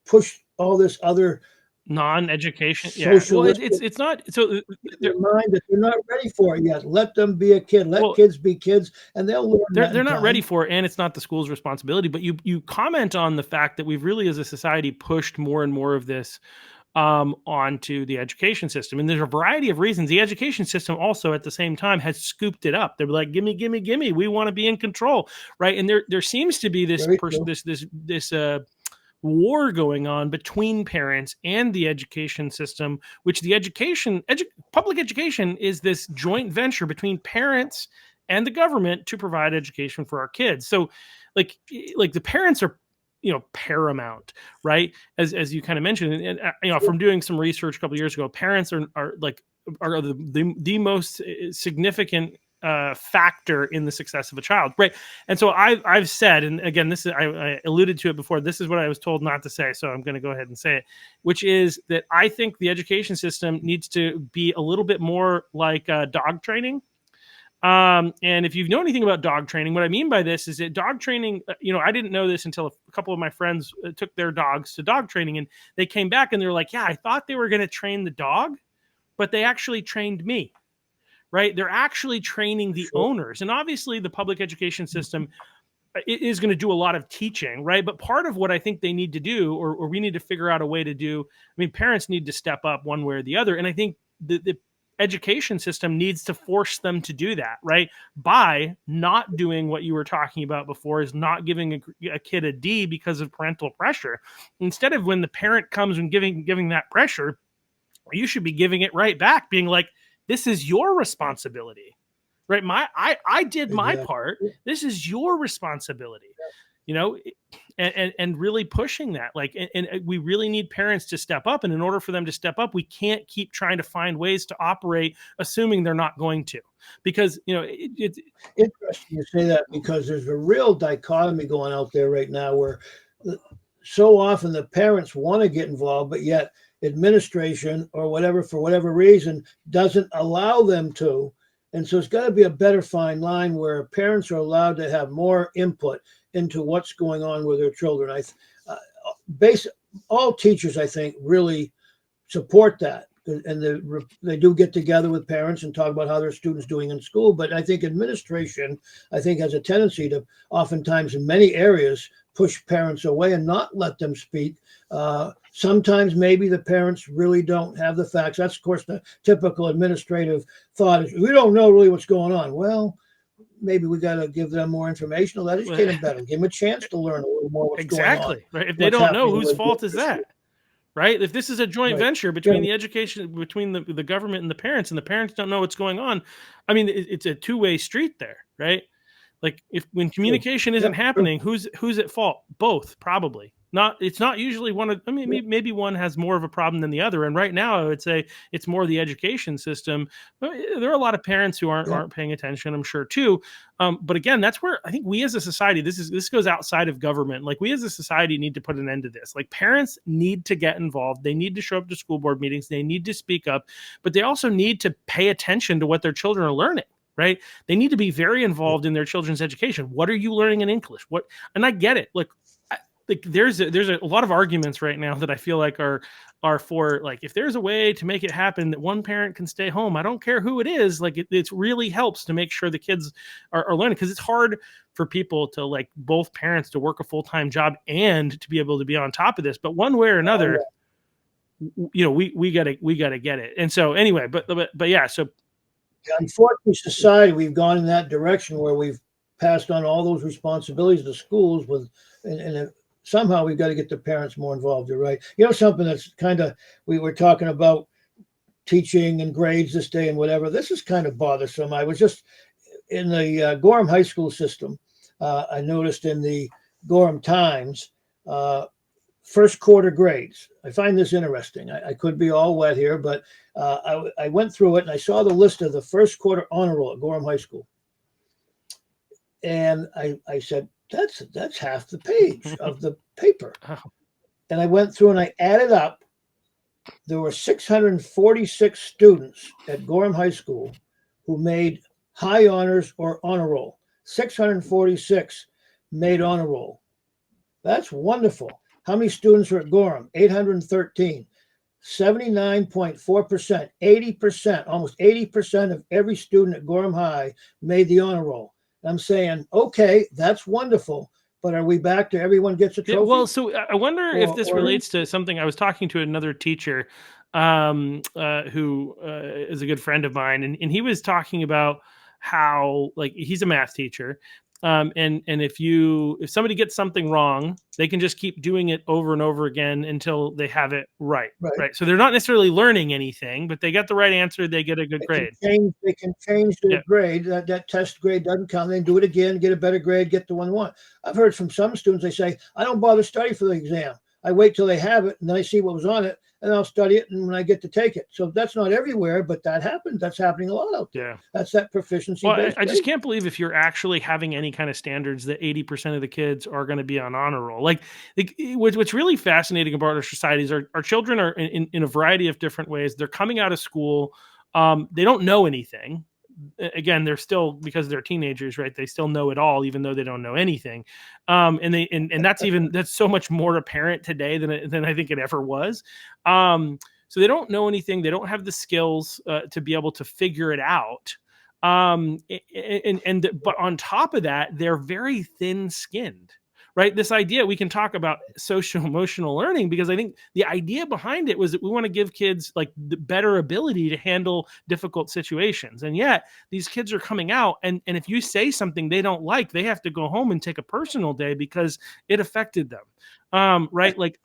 push all this other non-education. Well, it's not. So their mind that they're not ready for it yet. Let them be a kid. Let kids be kids, and they'll learn. They're not ready for it, and it's not the school's responsibility. But you comment on the fact that we've really, as a society, pushed more and more of this onto the education system. And there's a variety of reasons. The education system also at the same time has scooped it up. They're like, gimme, gimme, gimme. We want to be in control, right? And there seems to be this war going on between parents and the education system, which public education is this joint venture between parents and the government to provide education for our kids. So like the parents are paramount, right? As you kind of mentioned, and from doing some research a couple of years ago, parents are the most significant factor in the success of a child, right? And so I've said, and again, I alluded to it before, this is what I was told not to say, so I'm going to go ahead and say it, which is that I think the education system needs to be a little bit more like dog training. And if you know anything about dog training, what I mean by this is that dog training, I didn't know this until a couple of my friends took their dogs to dog training, and they came back and they're like, yeah, I thought they were going to train the dog, but they actually trained me, right? They're actually training the owners. And obviously the public education system is going to do a lot of teaching, right? But part of what I think they need to do, or we need to figure out a way to do, parents need to step up one way or the other. And I think the education system needs to force them to do that, right? By not doing what you were talking about before, is not giving a kid a D because of parental pressure. Instead of when the parent comes and giving that pressure, you should be giving it right back, being like, this is your responsibility, right? I did my part. This is your responsibility, and really pushing that, and we really need parents to step up. And in order for them to step up, we can't keep trying to find ways to operate, assuming they're not going to, because, it's interesting you say that, because there's a real dichotomy going out there right now where so often the parents want to get involved, but yet administration or whatever, for whatever reason, doesn't allow them to. And so it's got to be a better fine line where parents are allowed to have more input into what's going on with their children. All teachers, I think, really support that. And they do get together with parents and talk about how their students doing in school. But I think administration, has a tendency to oftentimes in many areas push parents away and not let them speak. Sometimes maybe the parents really don't have the facts. That's, of course, the typical administrative thought is, we don't know really what's going on. Well, maybe we got to give them more information, let educate them better, give them a chance to learn a little more what's going on. Exactly. Right. If they don't know, whose fault is that? Right? If this is a joint venture between the education, between the government and the parents don't know what's going on, it's a two-way street there, right? Like, when communication isn't happening, who's at fault? Both, probably. It's not usually one of, maybe one has more of a problem than the other. And right now I would say it's more the education system. There are a lot of parents who aren't paying attention, I'm sure too. But again, that's where I think we as a society, this goes outside of government. Like, we as a society need to put an end to this. Like, parents need to get involved. They need to show up to school board meetings. They need to speak up, but they also need to pay attention to what their children are learning. Right? They need to be very involved in their children's education. What are you learning in English? And I get it. Like there's a lot of arguments right now that I feel like are for, like, if there's a way to make it happen that one parent can stay home, I don't care who it is. Like, it really helps to make sure the kids are learning, because it's hard for people to, like, both parents to work a full-time job and to be able to be on top of this. But one way or another, we gotta get it. And so anyway, but yeah, so. Unfortunately, society, we've gone in that direction where we've passed on all those responsibilities to schools and somehow we've got to get the parents more involved. You're right. Something that's kind of, we were talking about teaching and grades this day and whatever. This is kind of bothersome. I was just in the Gorham High School system. I noticed in the Gorham Times, first quarter grades. I find this interesting. I could be all wet here, but I went through it and I saw the list of the first quarter honor roll at Gorham High School. And I said, that's half the page of the paper. Oh. And I went through and I added up. There were 646 students at Gorham High School who made high honors or honor roll. 646 made honor roll. That's wonderful. How many students are at Gorham? 813. 79.4%, 80%, almost 80% of every student at Gorham High made the honor roll. I'm saying, okay, that's wonderful, but are we back to everyone gets a Yeah, trophy? well, so I wonder if this Or relates to something. I was talking to another teacher who is a good friend of mine, and he was talking about how, like, he's a math teacher. And if somebody gets something wrong, they can just keep doing it over and over again until they have it right. right. Right. So they're not necessarily learning anything, but they get the right answer, they get a good grade. They can change their Yeah. grade. That test grade doesn't count. They can do it again, get a better grade, get the one they want. I've heard from some students, they say, I don't bother studying for the exam. I wait till they have it and then I see what was on it and I'll study it and when I get to take it. So that's not everywhere, but that happens. That's happening a lot out there. Yeah. That's that proficiency Well, based I just grade. can't believe if you're actually having any kind of standards that 80% of the kids are going to be on honor roll. Like what's really fascinating about our societies, our children are in a variety of different ways. They're coming out of school. They don't know anything. Again, they're still, because they're teenagers, right? They still know it all, even though they don't know anything. And that's so much more apparent today than I think it ever was. So they don't know anything. They don't have the skills to be able to figure it out. But on top of that, they're very thin skinned, right? This idea, we can talk about social emotional learning, because I think the idea behind it was that we want to give kids like the better ability to handle difficult situations. And yet these kids are coming out, and if you say something they don't like, they have to go home and take a personal day because it affected them. Right. Like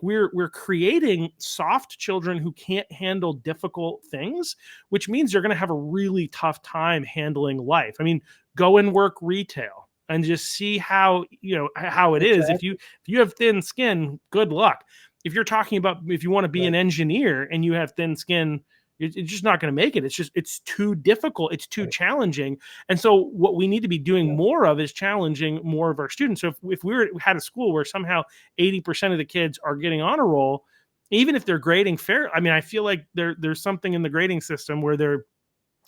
we're creating soft children who can't handle difficult things, which means they're going to have a really tough time handling life. I mean, go and work retail and just see how it is. Exactly. If you have thin skin, good luck. If you're talking about, if you want to be an engineer and you have thin skin, you're just not going to make it. It's too difficult. It's too challenging. And so what we need to be doing more of is challenging more of our students. So if we had a school where somehow 80% of the kids are getting on a roll, even if they're grading fair, I mean, I feel like there's something in the grading system where they're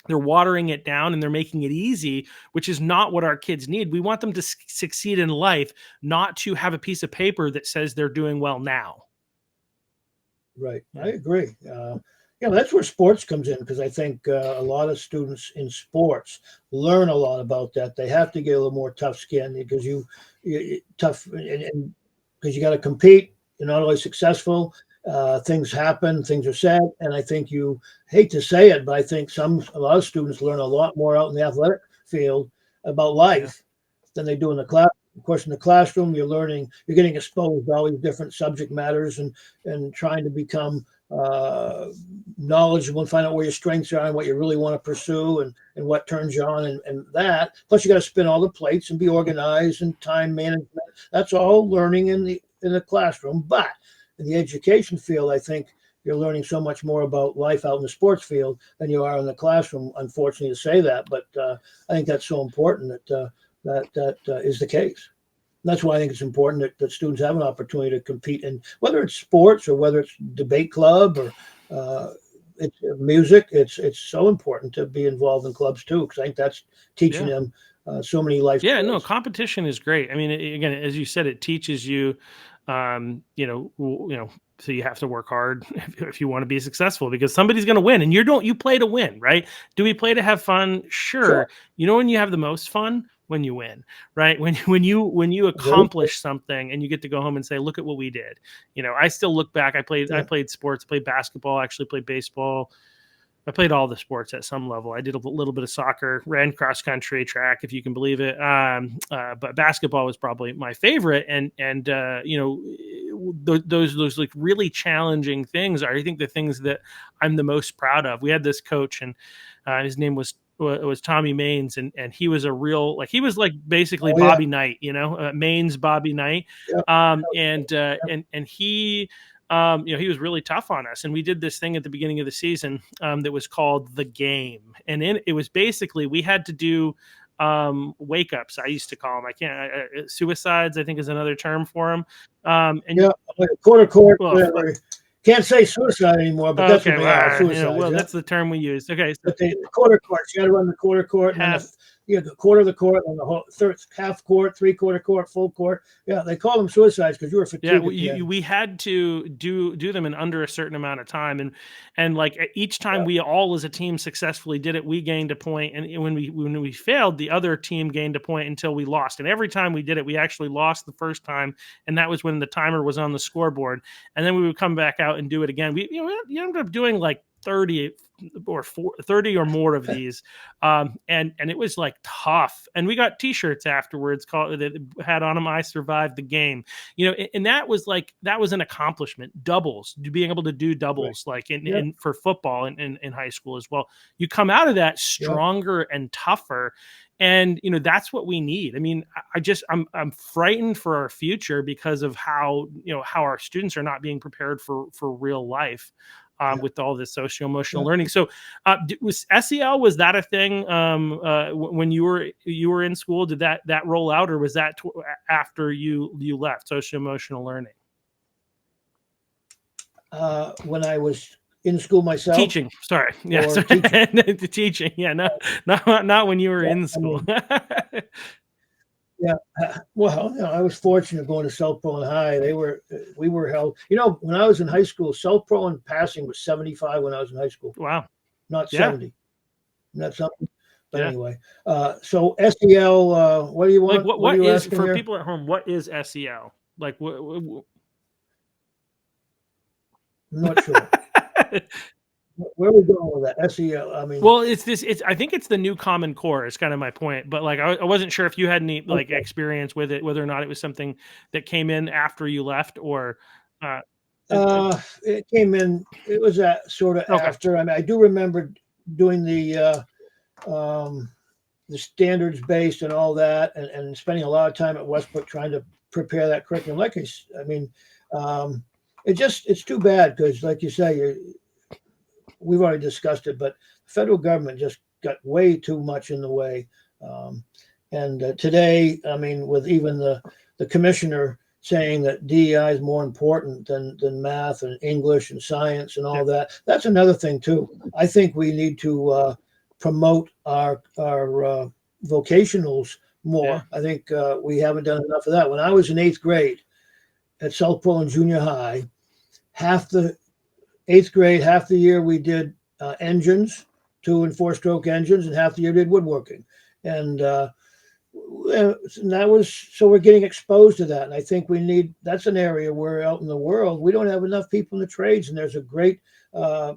watering it down and they're making it easy, which is not what our kids need. We want them to succeed in life, not to have a piece of paper that says they're doing well now. Right. I agree. That's where sports comes in, because I think a lot of students in sports learn a lot about that. They have to get a little more tough skin because you tough and because you got to compete. You're not always successful. Things happen, things are said, and I think you hate to say it, but I think a lot of students learn a lot more out in the athletic field about life than they do in the class. Of course, in the classroom, you're getting exposed to all these different subject matters and trying to become knowledgeable and find out where your strengths are and what you really want to pursue and what turns you on and that. Plus, you got to spin all the plates and be organized and time management. That's all learning in the classroom. But in the education field, I think you're learning so much more about life out in the sports field than you are in the classroom. Unfortunately, to say that, but I think that's so important that is the case. And that's why I think it's important that students have an opportunity to compete in, whether it's sports or whether it's debate club or it's music. It's so important to be involved in clubs too, because I think that's teaching them so many life skills. No, competition is great. I mean, again, as you said, it teaches you, so you have to work hard if you want to be successful, because somebody's going to win, and you play to win, right? Do we play to have fun? Sure. When you have the most fun, when you win, right? When you accomplish something and you get to go home and say, look at what we did. I still look back. I played sports, played basketball, actually played baseball. I played all the sports at some level. I did a little bit of soccer, ran cross country, track, if you can believe it. But basketball was probably my favorite. And those like really challenging things are, I think, the things that I'm the most proud of. We had this coach, and his name was Tommy Maines, and he was a real, like, he was like basically Bobby Knight, Maine's Bobby Knight. And he, he was really tough on us. And we did this thing at the beginning of the season that was called The Game. And it was basically, we had to do wake ups. I used to call them, suicides, I think is another term for them. Like quarter court, can't say suicide anymore, but that's what they are. Suicide. That's the term we use. Okay. But the quarter courts, you got to run the quarter court, and then you know, the quarter of the court, and the whole third, half court, 3/4 court, full court. Yeah, they call them suicides because you were Yeah, fatigued at the end. we had to do them in under a certain amount of time, and like each time Yeah, we all as a team successfully did it, we gained a point, and when we failed, the other team gained a point until we lost. And every time we did it, we actually lost the first time, and that was when the timer was on the scoreboard, and then we would come back out and do it again. We ended up doing like 30 or more of these, and it was like tough. And we got T-shirts afterwards called that had on them "I survived the game." And that was an accomplishment. Doubles, being able to do right. doubles, like Yeah, in for football in high school as well. You come out of that yeah, stronger and tougher, and that's what we need. I mean, I'm frightened for our future because of how our students are not being prepared for real life. yeah, With all this social emotional yeah. learning, so was SEL, was that a thing when you were in school? Did that roll out, or was that after you left social emotional learning? When I was in school myself Teaching, sorry, yeah, or sorry. teaching. The teaching, yeah, no, not when you were Yeah, in I school. mean, yeah. Well, you know, I was fortunate going to South Portland High. We were held. You know, when I was in high school, South Portland passing was 75 when I was in high school, Wow, not yeah, 70. Isn't that something? But yeah. anyway, so SEL, what do you Like, want? What are what you is, asking for here? people at home, what is SEL? Like, I'm not sure. Where are we going with that? SEL. I mean, well, it's I think it's the new Common Core is kind of my point, but like I wasn't sure if you had any like okay. experience with it, whether or not it was something that came in after you left, or uh it- It came in. It was sort of okay, after. I mean, I do remember doing the standards based and all that, and spending a lot of time at Westbrook trying to prepare that curriculum. I mean, um, it's too bad because, like you say, we've already discussed it, but the federal government just got way too much in the way. Um, and today, I mean, with even the commissioner saying that DEI is more important than math and English and science and yeah, all that, that's another thing too. I think we need to promote our vocationals yeah, more. I think we haven't done enough of that. When I was in eighth grade at South Portland Junior High, half the eighth grade, half the year we did engines, 2 and 4 stroke engines, and half the year did woodworking. And that was so we're getting exposed to that. And I think that's an area where out in the world we don't have enough people in the trades, and there's a great uh,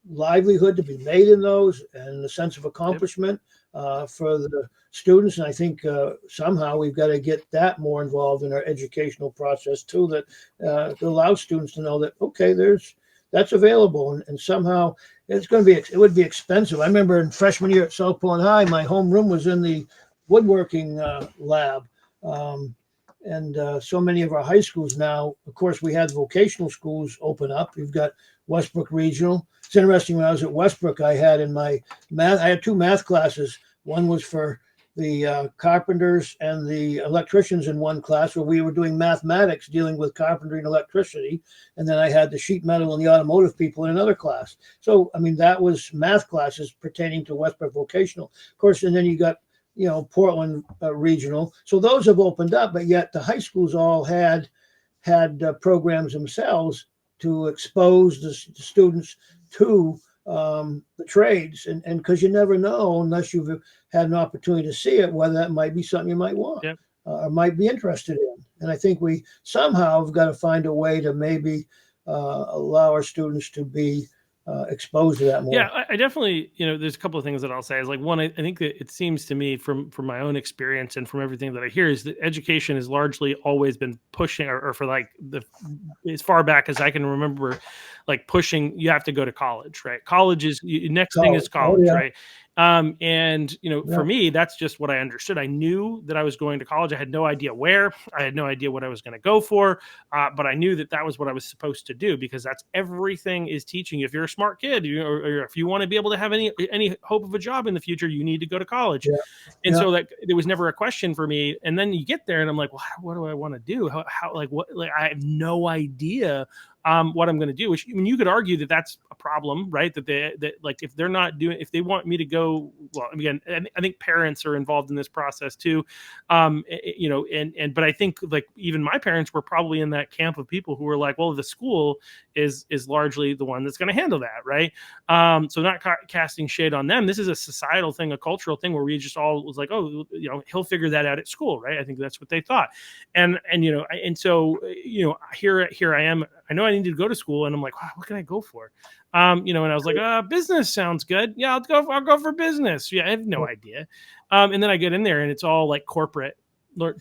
livelihood to be made in those and a sense of yep, accomplishment for the students. And I think somehow we've got to get that more involved in our educational process too, that to allow students to know that, okay, that's available. And somehow it would be expensive. I remember in freshman year at South Point High, my homeroom was in the woodworking lab. Um, and so many of our high schools now, of course, we had vocational schools open up. You've got Westbrook Regional. It's interesting. When I was at Westbrook, I had two math classes. One was for the carpenters and the electricians in one class, where we were doing mathematics dealing with carpentry and electricity. And then I had the sheet metal and the automotive people in another class. So, I mean, that was math classes pertaining to Westbrook Vocational. Of course, and then you got, Portland Regional. So those have opened up, but yet the high schools all had programs themselves to expose the students to the trades, and because you never know unless you've had an opportunity to see it, whether that might be something you might want yep. or might be interested in. And I think we somehow have got to find a way to maybe allow our students to be exposed to that Yeah, more. I definitely, there's a couple of things that I'll say. Is like, one, I think that it seems to me from my own experience and from everything that I hear is that education has largely always been pushing, or for like as far back as I can remember, like pushing, you have to go to college, right? College is next thing is College. Oh college, yeah, right? And for yeah, me, that's just what I understood. I knew that I was going to college. I had no idea where. I had no idea what I was going to go for. But I knew that was what I was supposed to do, because that's everything is teaching you. If you're a smart kid, or if you want to be able to have any hope of a job in the future, you need to go to college. yeah, And yeah, so, like, there was never a question for me. And then you get there, and I'm like, well, what do I want to do? How like what? Like, I have no idea what I'm going to do. Which, I mean, you could argue that that's a problem, right? That like if they're not doing, if they want me to go well, again, I think parents are involved in this process too. But I think like even my parents were probably in that camp of people who were like, well, the school is largely the one that's going to handle that, right? So not casting shade on them. This is a societal thing, a cultural thing where we just all was like, oh, he'll figure that out at school, right? I think that's what they thought, and so here I am. I know I need to go to school, and I'm like, wow, what can I go for? And I was like, business sounds good. Yeah, I'll go for business. Yeah, I have no idea. And then I get in there, and it's all like corporate.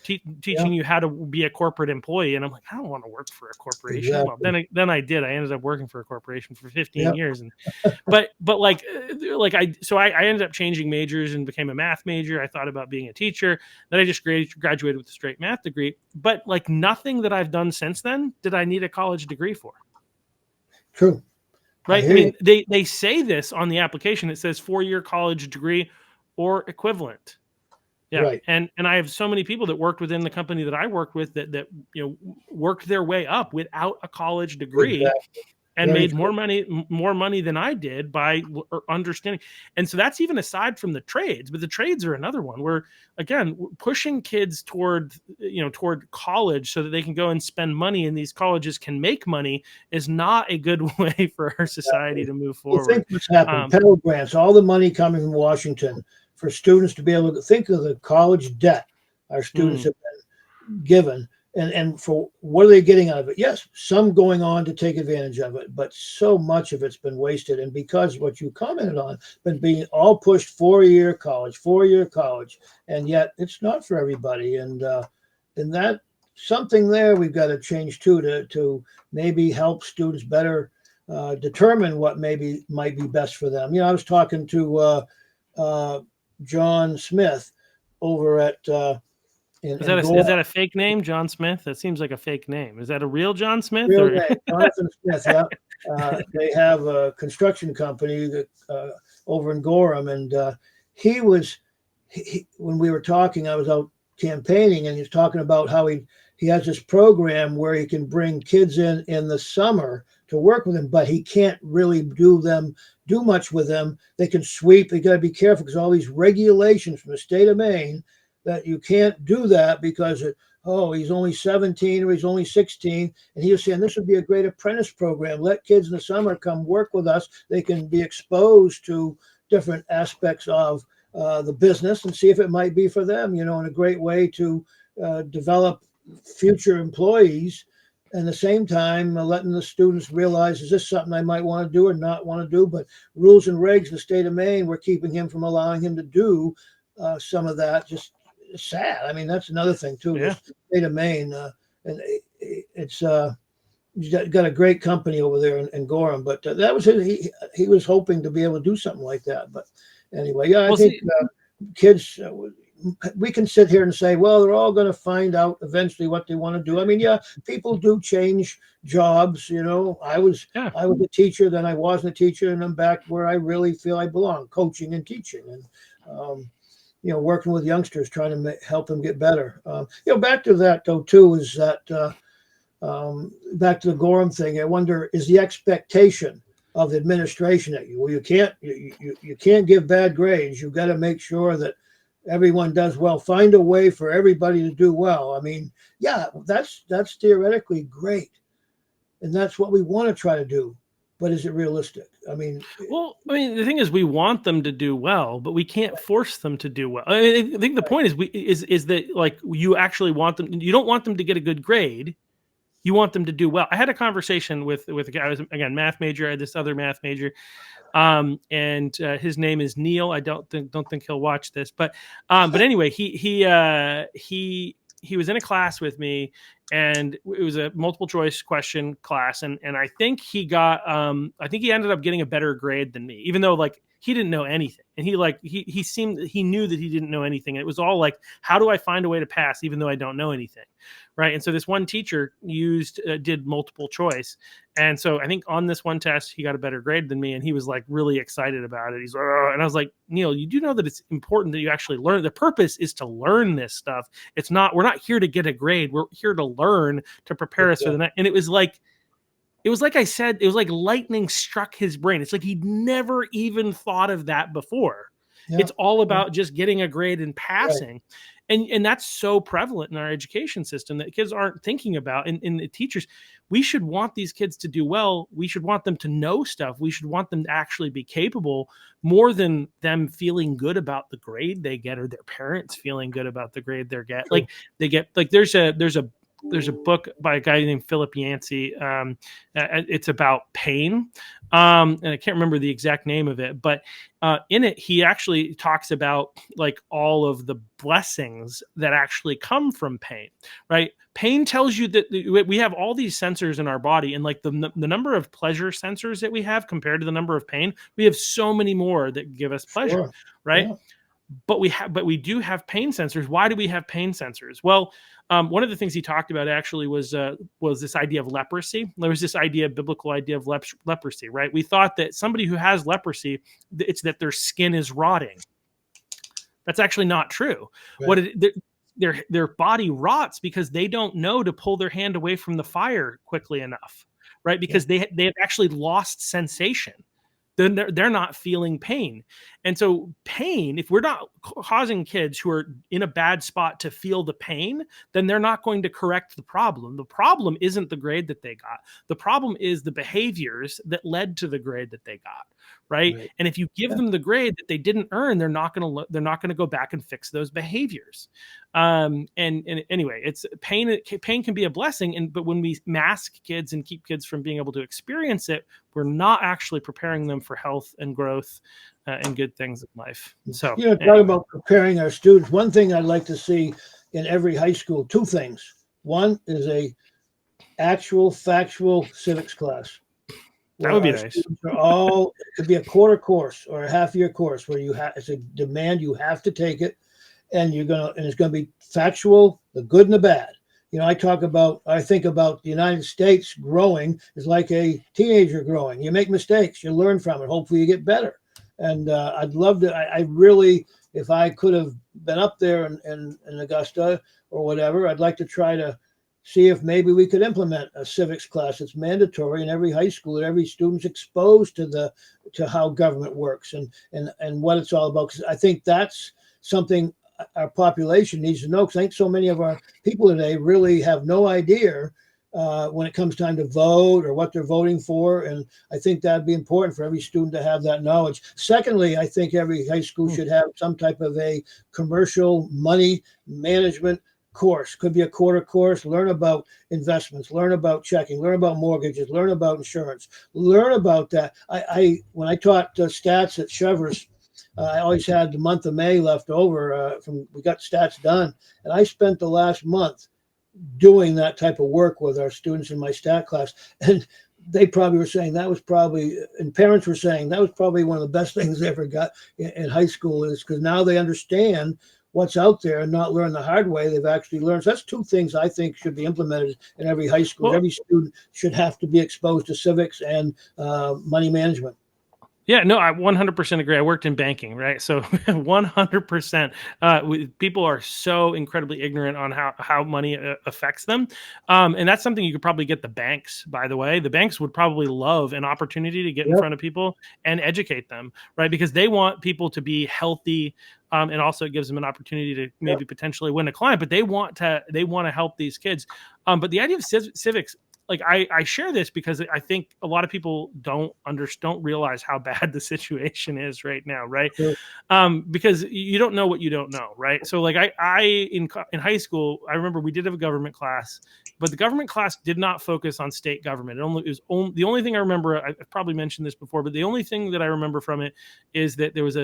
Teaching you how to be a corporate employee, and I'm like, I don't want to work for a corporation. Exactly. Well, then I did. I ended up working for a corporation for 15 years, and but I ended up changing majors and became a math major. I thought about being a teacher. Then I just graduated with a straight math degree. But like nothing that I've done since then did I need a college degree for. True. Right? I mean, they say this on the application. It says 4-year college degree or equivalent. Yeah. Right. And I have so many people that worked within the company that I worked with that worked their way up without a college degree. Exactly. And made more money than I did by understanding. And so that's even aside from the trades, but the trades are another one where, again, pushing kids toward college so that they can go and spend money and these colleges can make money is not a good way for our society to move forward. Think what's happened. Pell Grants, all the money coming from Washington for students to be able to think of the college debt our students have been given. And for what are they getting out of it? Yes, some going on to take advantage of it, but so much of it's been wasted. And because what you commented on, been being all pushed 4-year college, and yet it's not for everybody. And that something there we've got to change too to maybe help students better determine what might be best for them. I was talking to John Smith over at. Is that a fake name, John Smith? That seems like a fake name. Is that a real John Smith? Real name, Jonathan Smith. Yeah, they have a construction company that over in Gorham, and when we were talking, I was out campaigning, and he was talking about how he has this program where he can bring kids in the summer to work with him, but he can't really do much with them. They can sweep. They got to be careful because all these regulations from the state of Maine that you can't do that because he's only 17 or he's only 16. And he was saying this would be a great apprentice program. Let kids in the summer come work with us. They can be exposed to different aspects of the business and see if it might be for them, in a great way to develop future employees. And at the same time, letting the students realize, is this something I might want to do or not want to do? But rules and regs in the state of Maine were keeping him from allowing him to do some of that. Just sad. I mean, that's another thing too. Yeah. The state of Maine, and it's got a great company over there in Gorham. But that was he was hoping to be able to do something like that. But anyway, I think kids. We can sit here and say, well, they're all going to find out eventually what they want to do. I mean, people do change jobs. I was a teacher, then I wasn't a teacher, and I'm back where I really feel I belong, coaching and teaching. And working with youngsters, trying to help them get better. Back to that though too is that back to the Gorham thing. I wonder, is the expectation of the administration at you? Well, you can't give bad grades. You've got to make sure that everyone does well. Find a way for everybody to do well. I mean, that's theoretically great, and that's what we want to try to do. But is it realistic? I mean, the thing is, we want them to do well, but we can't force them to do well. I think the point is that like you actually want them. You don't want them to get a good grade. You want them to do well. I had a conversation with a guy. I was again math major. I had this other math major, and his name is Neil. I don't think he'll watch this, but anyway, he was in a class with me, and it was a multiple choice question class. And I think he ended up getting a better grade than me, even though like he didn't know anything. And he knew that he didn't know anything. And it was all like, how do I find a way to pass even though I don't know anything? Right. And so this one teacher did multiple choice. And so I think on this one test, he got a better grade than me. And he was like really excited about it. He's like, oh. And I was like, Neil, you do know that it's important that you actually learn. The purpose is to learn this stuff. We're not here to get a grade. We're here to learn, to prepare us for the next. And it was like I said, it was like lightning struck his brain. It's like he'd never even thought of that before. Yeah. It's all about just getting a grade and Right. passing. And that's so prevalent in our education system that kids aren't thinking about. And the teachers, we should want these kids to do well. We should want them to know stuff. We should want them to actually be capable more than them feeling good about the grade they get or their parents feeling good about the grade True. they get. Like there's a book by a guy named Philip Yancey. It's about pain, and I can't remember the exact name of it, but in it he actually talks about like all of the blessings that actually come from pain. Right? Pain tells you that we have all these sensors in our body, and like the number of pleasure sensors that we have compared to the number of pain, we have so many more that give us pleasure. Sure. Right? Yeah. But we do have pain sensors. Why do we have pain sensors? Well, one of the things he talked about actually was this idea of leprosy. There was this biblical idea of leprosy, right? We thought that somebody who has leprosy, it's that their skin is rotting. That's actually not true. Right. Their body rots because they don't know to pull their hand away from the fire quickly enough, right? Yeah. Because they have actually lost sensation. Then they're not feeling pain. And so pain, if we're not causing kids who are in a bad spot to feel the pain, then they're not going to correct the problem. The problem isn't the grade that they got. The problem is the behaviors that led to the grade that they got, right? Right. And if you give Yeah. them the grade that they didn't earn, they're not going to go back and fix those behaviors. And anyway, it's pain. Pain can be a blessing, but when we mask kids and keep kids from being able to experience it, we're not actually preparing them for health and growth and good things in life. So, Talking anyway. about preparing our students, one thing I'd like to see in every high school, two things. One is a actual factual civics class That where would be our nice. students are all, it could be a quarter course or a half year course where it's a demand, you have to take it, and it's gonna be factual, the good and the bad. I think about the United States growing is like a teenager growing. You make mistakes, you learn from it. Hopefully, you get better. And I'd love to. I really, if I could have been up there in Augusta or whatever, I'd like to try to see if maybe we could implement a civics class. It's mandatory in every high school, and every student's exposed to how government works and what it's all about. Because I think that's something our population needs to know, because I think so many of our people today really have no idea when it comes time to vote or what they're voting for. And I think that'd be important for every student to have that knowledge. Secondly, I think every high school should have some type of a commercial money management course. Could be a quarter course. Learn about investments, learn about checking, learn about mortgages, learn about insurance, learn about that. When I taught stats at Chevers, I always had the month of May left over we got stats done, and I spent the last month doing that type of work with our students in my stat class. And they probably were saying and parents were saying that was probably one of the best things they ever got in high school, is because now they understand what's out there and not learn the hard way. They've actually learned. So that's two things I think should be implemented in every high school. Well, Every student should have to be exposed to civics and money management. yeah, no, I 100% agree. I worked in banking, right? So 100%. People are so incredibly ignorant on how money affects them. And that's something you could probably get the banks, by the way. The banks would probably love an opportunity to get in Yep. front of people and educate them, right? Because they want people to be healthy. And also it gives them an opportunity to maybe potentially win a client, but they want to help these kids. But the idea of civics, like I share this because I think a lot of people don't realize how bad the situation is right now, right? Sure. Because you don't know what you don't know, right? So like in high school, I remember we did have a government class, but the government class did not focus on state government. The only thing I remember, I've probably mentioned this before, but the only thing that I remember from it is that there was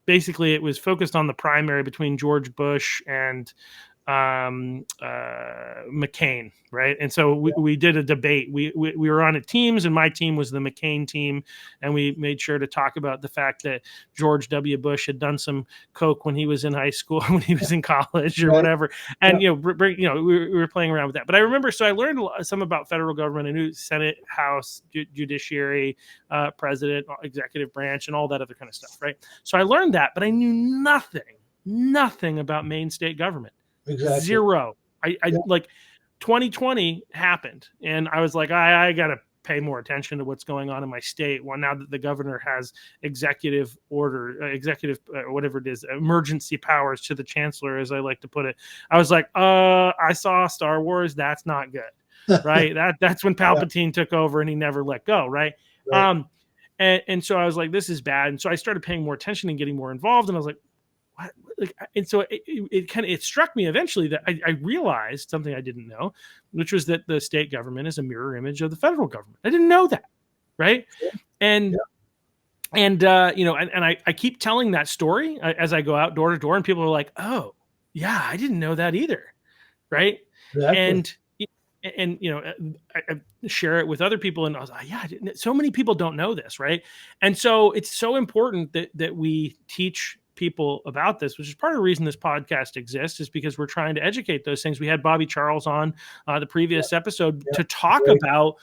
basically it was focused on the primary between George Bush and McCain, right? And so we did a debate. We were on a teams, and my team was the McCain team, and we made sure to talk about the fact that George W. Bush had done some coke when he was in high school, when he was in college, or whatever. And we were playing around with that. But I remember, so I learned some about federal government. I knew Senate, House, Judiciary, President, executive branch, and all that other kind of stuff, right? So I learned that, but I knew nothing about Maine state government. Exactly. Zero. I like 2020 happened, and I was like, I gotta pay more attention to what's going on in my state. Well, now that the governor has executive order, whatever it is, emergency powers to the chancellor, as I like to put it, I was like, I saw Star Wars. That's not good, right? That's when Palpatine took over and he never let go, right? Right. And so I was like, this is bad. And so I started paying more attention and getting more involved. And I was like, what? Like, and so it struck me eventually that I realized something I didn't know, which was that the state government is a mirror image of the federal government. I didn't know that, right? And I keep telling that story as I go out door to door, and people are like, "Oh, yeah, I didn't know that either," right? Exactly. And I share it with other people, and I was like, yeah, so many people don't know this, right? And so it's so important that we teach people about this, which is part of the reason this podcast exists, is because we're trying to educate those things. We had Bobby Charles on the previous episode to talk about,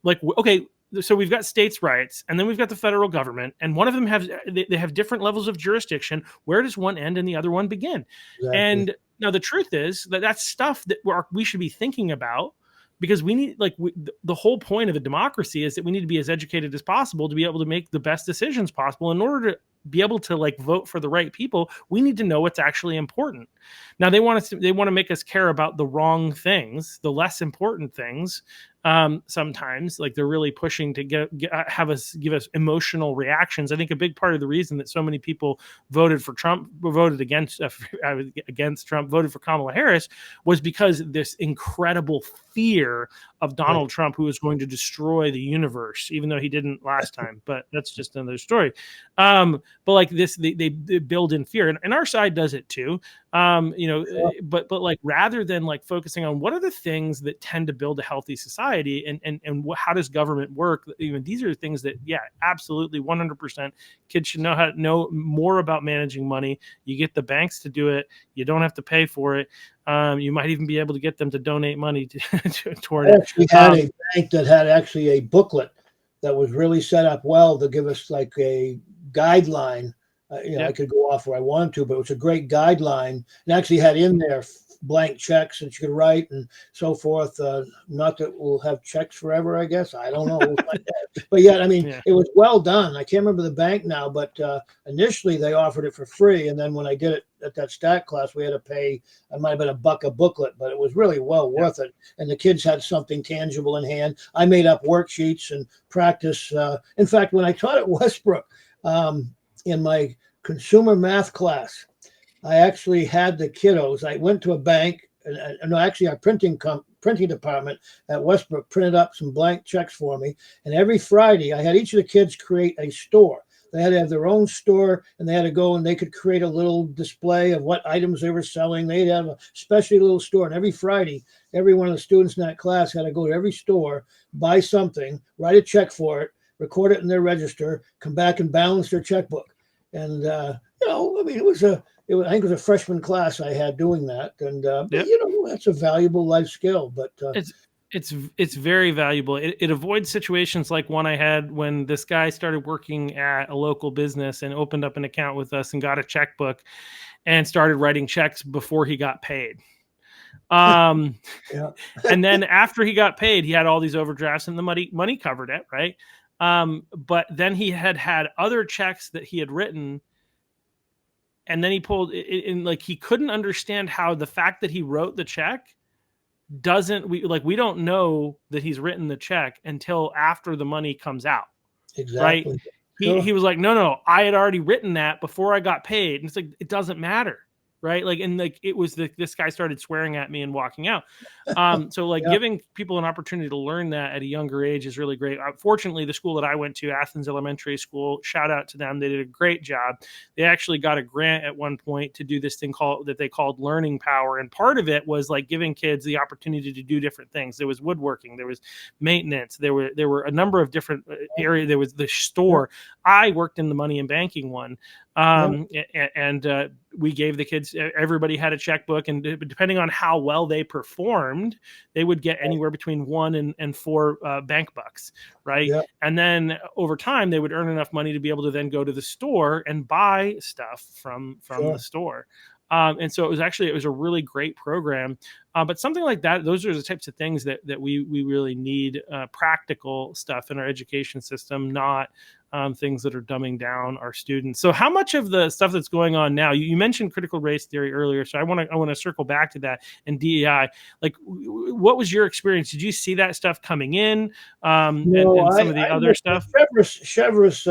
like, okay, so we've got states' rights, and then we've got the federal government, and one of them they have different levels of jurisdiction. Where does one end and the other one begin? Exactly. And now the truth is that that's stuff that we should be thinking about, because we need, the whole point of a democracy is that we need to be as educated as possible to be able to make the best decisions possible. In order to be able to vote for the right people, we need to know what's actually important. Now they want to make us care about the wrong things, the less important things. Sometimes, like, they're really pushing to have us give us emotional reactions. I think a big part of the reason that so many people voted for Trump, voted against Trump, voted for Kamala Harris, was because this incredible fear of Donald Trump, who was going to destroy the universe, even though he didn't last time. But that's just another story. But like this, they build in fear, and our side does it too. But like, rather than focusing on what are the things that tend to build a healthy society, and how does government work, these are things that, absolutely 100% kids should know more about managing money. You get the banks to do it. You don't have to pay for it. You might even be able to get them to donate money toward it. I actually had a bank that had actually a booklet that was really set up well to give us like a guideline. I could go off where I wanted to, but it was a great guideline, and actually had in there blank checks that you could write and so forth. Not that we'll have checks forever, I guess. I don't know. But it was well done. I can't remember the bank now, but initially they offered it for free. And then when I did it at that stat class, we had to pay, it might have been $1 a booklet, but it was really well worth it. And the kids had something tangible in hand. I made up worksheets and practice. In fact, when I taught at Westbrook, in my consumer math class, I actually had the kiddos. I went to a bank, actually our printing department at Westbrook printed up some blank checks for me. And every Friday, I had each of the kids create a store. They had to have their own store, and they had to go and they could create a little display of what items they were selling. They'd have a special little store. And every Friday, every one of the students in that class had to go to every store, buy something, write a check for it, record it in their register, come back and balance their checkbook. And, I think it was a freshman class I had doing that. And, that's a valuable life skill. But it's very valuable. It avoids situations like one I had when this guy started working at a local business and opened up an account with us and got a checkbook and started writing checks before he got paid. And then after he got paid, he had all these overdrafts, and the money covered it, right? But then he had other checks that he had written, and then he pulled it in, he couldn't understand how the fact that he wrote the check we don't know that he's written the check until after the money comes out. Exactly. Right? He was like, no, I had already written that before I got paid. And it's like, it doesn't matter. Right. It was this guy started swearing at me and walking out. Giving people an opportunity to learn that at a younger age is really great. Fortunately, the school that I went to, Athens Elementary School, shout out to them. They did a great job. They actually got a grant at one point to do this thing that they called Learning Power. And part of it was giving kids the opportunity to do different things. There was woodworking, there was maintenance, there were a number of different areas. There was the store. I worked in the money and banking one. We gave the kids, everybody had a checkbook, and depending on how well they performed, they would get anywhere between 1 and 4 bank bucks, right? Yeah. And then over time, they would earn enough money to be able to then go to the store and buy stuff from the store. And so it was a really great program. But something like that, those are the types of things that we really need, practical stuff in our education system, not things that are dumbing down our students. So how much of the stuff that's going on now, you mentioned critical race theory earlier, so I want to circle back to that, and DEI, like what was your experience? Did you see that stuff coming in, No, and I, some of the I other looked at stuff? Cheverus,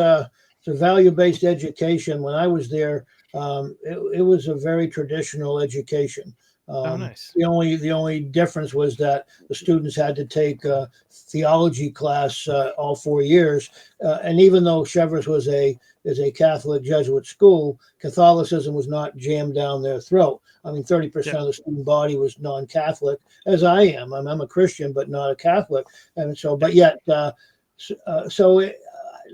the value-based education. When I was there, it was a very traditional education. Oh, nice. The only difference was that the students had to take a theology class all 4 years, and even though Cheverus is a Catholic Jesuit school, Catholicism was not jammed down their throat. I mean, 30% Yeah. of the student body was non-Catholic, as I am. I'm a Christian, but not a Catholic, and so, but yet,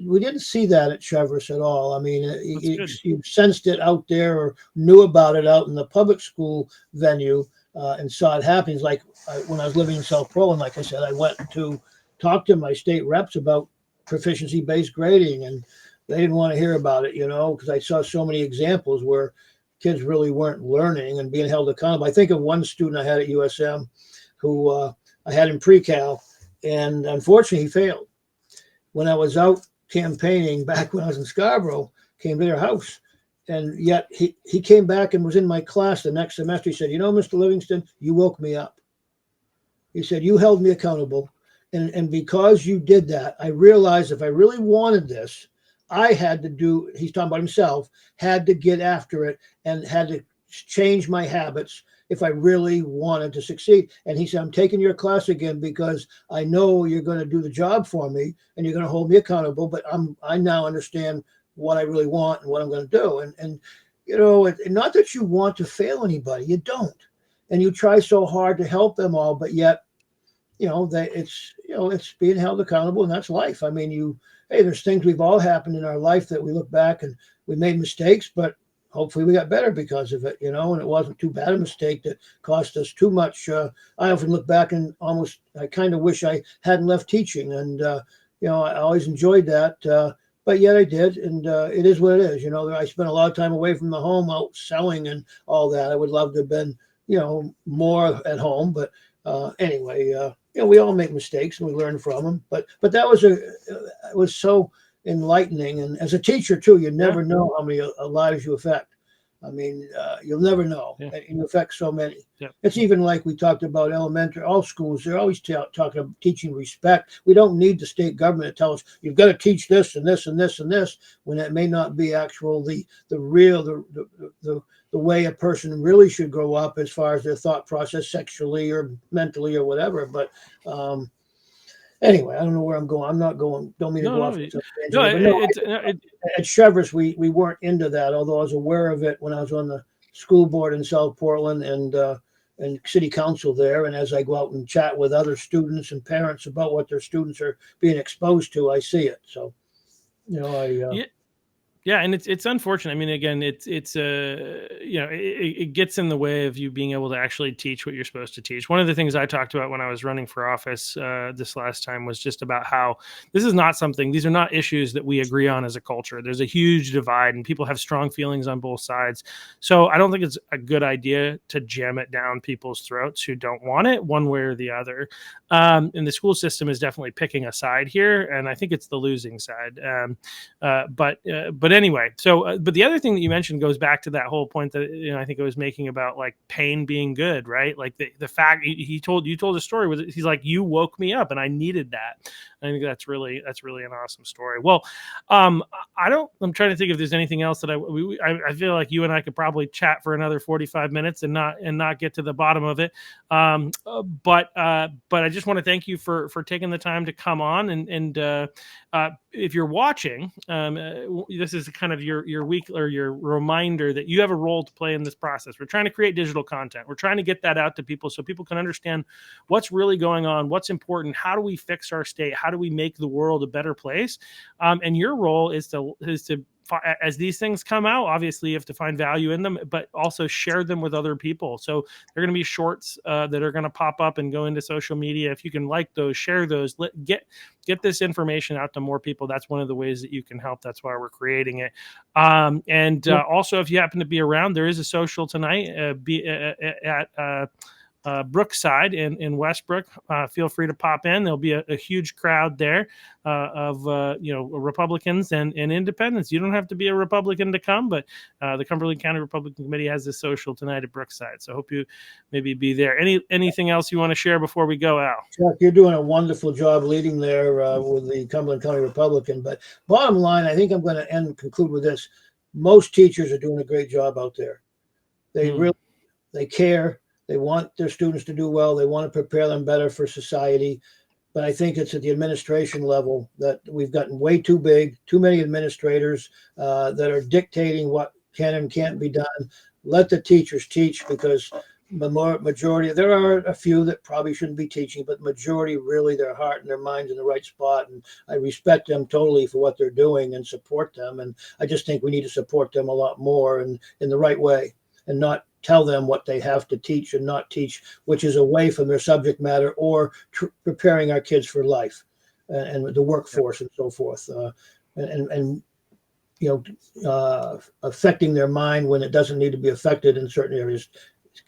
we didn't see that at Cheverus at all. I mean, That's good. you sensed it out there or knew about it out in the public school venue, and saw it happening. Like when I was living in South Portland, like I said, I went to talk to my state reps about proficiency-based grading, and they didn't want to hear about it, because I saw so many examples where kids really weren't learning and being held accountable. I think of one student I had at USM who I had in pre-cal, and unfortunately he failed. When I was out campaigning back when I was in Scarborough, came to their house, and yet he came back and was in my class the next semester. He said, Mr. Livingston, you woke me up. He said, you held me accountable. And because you did that, I realized if I really wanted this, I had to do, he's talking about himself, had to get after it and had to change my habits if I really wanted to succeed. And he said, I'm taking your class again because I know you're going to do the job for me and you're going to hold me accountable, but I now understand what I really want and what I'm going to do. And not that you want to fail anybody, you don't. And you try so hard to help them all, but yet, it's being held accountable, and that's life. I mean, there's things we've all happened in our life that we look back and we made mistakes, but hopefully we got better because of it, and it wasn't too bad a mistake that cost us too much. I often look back and I kind of wish I hadn't left teaching, and I always enjoyed that, but yet I did, and it is what it is. I spent a lot of time away from the home, out selling and all that. I would love to have been, more at home, but anyway, we all make mistakes and we learn from them. But that it was so enlightening, and as a teacher too, you never know how many lives you affect. I mean, you'll never know. Yeah. And you affect so many. Yeah. It's even like we talked about elementary, all schools, they're always talking about teaching respect. We don't need the state government to tell us, you've got to teach this and this and this and this, when it may not be the way a person really should grow up as far as their thought process, sexually or mentally or whatever. But anyway, I don't know where I'm going. I'm not going. Don't mean to go off. At Cheverus, we weren't into that, although I was aware of it when I was on the school board in South Portland and city council there. And as I go out and chat with other students and parents about what their students are being exposed to, I see it. So, Yeah, and it's unfortunate. I mean, again, it gets in the way of you being able to actually teach what you're supposed to teach. One of the things I talked about when I was running for office this last time was just about how these are not issues that we agree on as a culture. There's a huge divide, and people have strong feelings on both sides. So I don't think it's a good idea to jam it down people's throats who don't want it one way or the other. And the school system is definitely picking a side here, and I think it's the losing side. But anyway, but the other thing that you mentioned goes back to that whole point that I think I was making about like pain being good, right? Like the fact you told a story with he's like, you woke me up and I needed that. I think that's really an awesome story. Well, I'm trying to think if there's anything else that I feel like you and I could probably chat for another 45 minutes and not get to the bottom of it. But I just want to thank you for taking the time to come on and if you're watching, this is kind of your week or your reminder that you have a role to play in this process. We're trying to create digital content. We're trying to get that out to people so people can understand what's really going on, what's important, how do we fix our state, how do we make the world a better place, and your role is to as these things come out, obviously you have to find value in them, but also share them with other people. So there are going to be shorts that are going to pop up and go into social media. If you can like those, share those, get this information out to more people. That's one of the ways that you can help. That's why we're creating it. Also, if you happen to be around, there is a social tonight at Brookside in Westbrook. Feel free to pop in. There'll be a huge crowd there of Republicans and independents. You don't have to be a Republican to come, but the Cumberland County Republican Committee has this social tonight at Brookside. So I hope you maybe be there. Anything else you want to share before we go, Al? Chuck, you're doing a wonderful job leading there with the Cumberland County Republican. But bottom line, I think I'm going to conclude with this. Most teachers are doing a great job out there. They they care. They want their students to do well. They want to prepare them better for society. But I think it's at the administration level that we've gotten way too big, too many administrators that are dictating what can and can't be done. Let the teachers teach, because the majority, there are a few that probably shouldn't be teaching, but majority, really, their heart and their mind's in the right spot. And I respect them totally for what they're doing and support them. And I just think we need to support them a lot more and in the right way, and not tell them what they have to teach and not teach, which is away from their subject matter or preparing our kids for life and the workforce and so forth. Affecting their mind when it doesn't need to be affected in certain areas.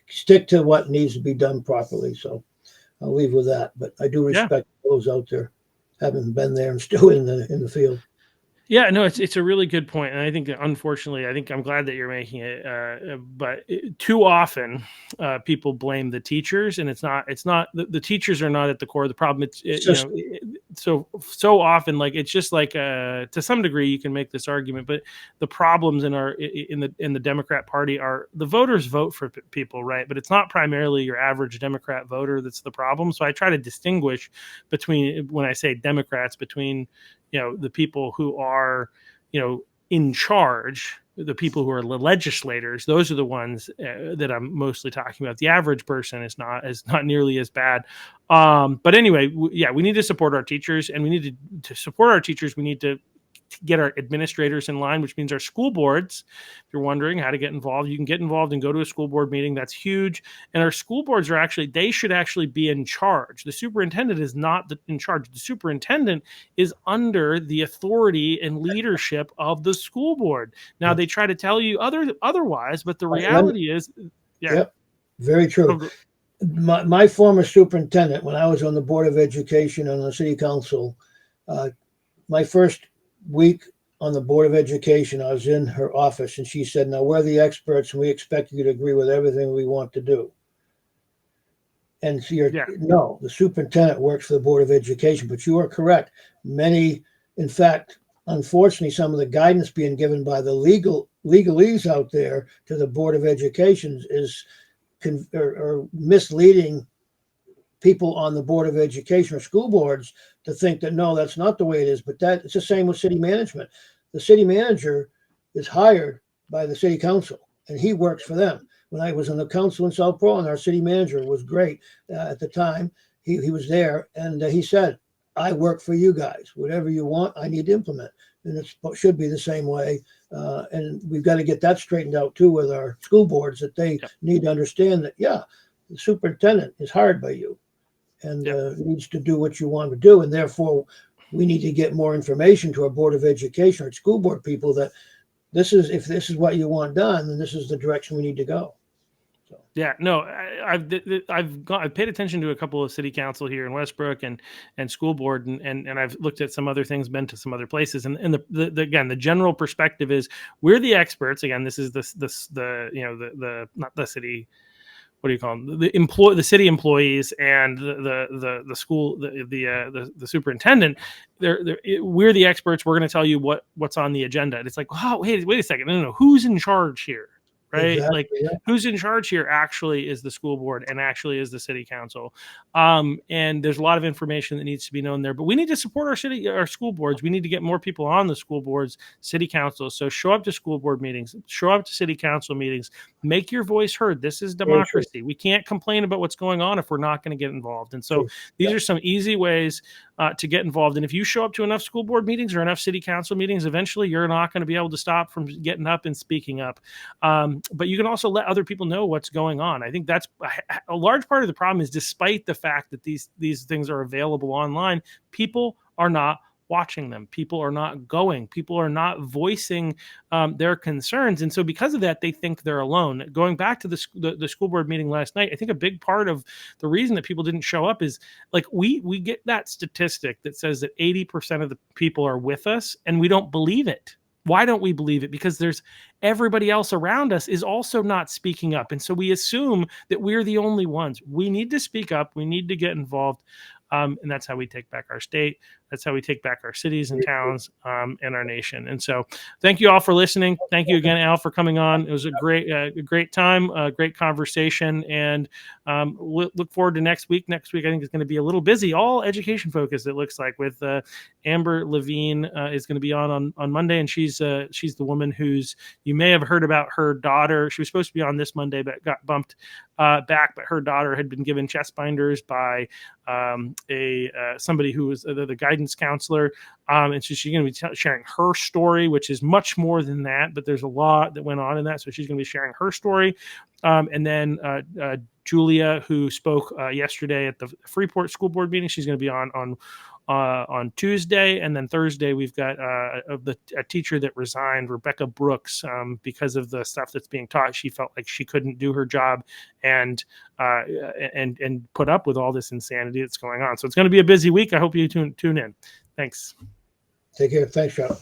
Stick to what needs to be done properly. So I'll leave with that. But I do respect those out there, having been there and still in the field. Yeah, no, it's a really good point, and I think that, unfortunately, I'm glad that you're making it. But too often, people blame the teachers, and it's not the teachers are not at the core of the problem. So often, like, it's just like to some degree you can make this argument, but the problems in the Democrat Party are the voters vote for people, right? But it's not primarily your average Democrat voter that's the problem. So I try to distinguish between, when I say Democrats, between the people who are, in charge, the people who are the legislators. Those are the ones that I'm mostly talking about. The average person is not nearly as bad. But anyway, we need to support our teachers, and we need to support our teachers. We need to get our administrators in line, which means our school boards. If you're wondering how to get involved, you can get involved and go to a school board meeting. That's huge. And our school boards they should actually be in charge. The superintendent is not in charge. The superintendent is under the authority and leadership of the school board. Now, they try to tell you otherwise, but the reality is, Yep, very true. My former superintendent, when I was on the Board of Education and the City Council, my first week on the Board of Education, I was in her office, and she said, "Now, we're the experts, and we expect you to agree with everything we want to do." And so no, the superintendent works for the Board of Education, but you are correct. Many, in fact, unfortunately, some of the guidance being given by the legalese out there to the Board of Education is or misleading people on the Board of Education or school boards to think that, no, that's not the way it is. But it's the same with city management. The city manager is hired by the city council, and he works for them. When I was on the council in South Portland, our city manager was great at the time. He was there, and he said, "I work for you guys. Whatever you want, I need to implement." And it should be the same way. And we've got to get that straightened out too with our school boards, that they need to understand that, the superintendent is hired by you and needs to do what you want to do. And therefore, we need to get more information to our Board of Education or school board people that if this is what you want done, then this is the direction we need to go. So. Yeah, no, I've paid attention to a couple of city council here in Westbrook and school board, and I've looked at some other things, been to some other places, and the general perspective is we're the experts. Again, this is the not the city. What do you call them? The city employees and the school, the superintendent. We're the experts. We're going to tell you what's on the agenda. And it's like, wow, wait a second. No. Who's in charge here? right? Exactly. Like Yeah. who's in charge here actually is the school board and actually is the city council. And there's a lot of information that needs to be known there, but we need to support our school boards. We need to get more people on the school boards, city councils. So show up to school board meetings, show up to city council meetings, make your voice heard. This is Very true. democracy. We can't complain about what's going on if we're not going to get involved. And so True. these Yep. are some easy ways to get involved. And if you show up to enough school board meetings or enough city council meetings, eventually you're not going to be able to stop from getting up and speaking up. But you can also let other people know what's going on. I think that's a large part of the problem is despite the fact that these things are available online, people are not watching them. People are not going. People are not voicing their concerns. And so because of that, they think they're alone. Going back to the school board meeting last night, I think a big part of the reason that people didn't show up is like we get that statistic that says that 80% of the people are with us and we don't believe it. Why don't we believe it? Because there's everybody else around us is also not speaking up. And so we assume that we're the only ones. We need to speak up. We need to get involved. And that's how we take back our state. That's how we take back our cities and towns and our nation. And so thank you all for listening. Thank you again, Al, for coming on. It was a great time, a great conversation. And look forward to next week. Next week, I think, is going to be a little busy, all education focused, it looks like, with Amber Levine is going to be on Monday. And she's the woman who's, you may have heard about her daughter. She was supposed to be on this Monday, but got bumped back. But her daughter had been given chest binders by somebody who was the guidance counselor, and so she's going to be sharing her story, which is much more than that, but there's a lot that went on in that. So she's going to be sharing her story, and then Julia, who spoke yesterday at the Freeport School Board meeting, she's going to be on Tuesday, and then Thursday we've got a teacher that resigned, Rebecca Brooks, because of the stuff that's being taught. She felt like she couldn't do her job and put up with all this insanity that's going on. So it's going to be a busy week. I hope you tune in. Thanks. Take care. Thanks, Sean.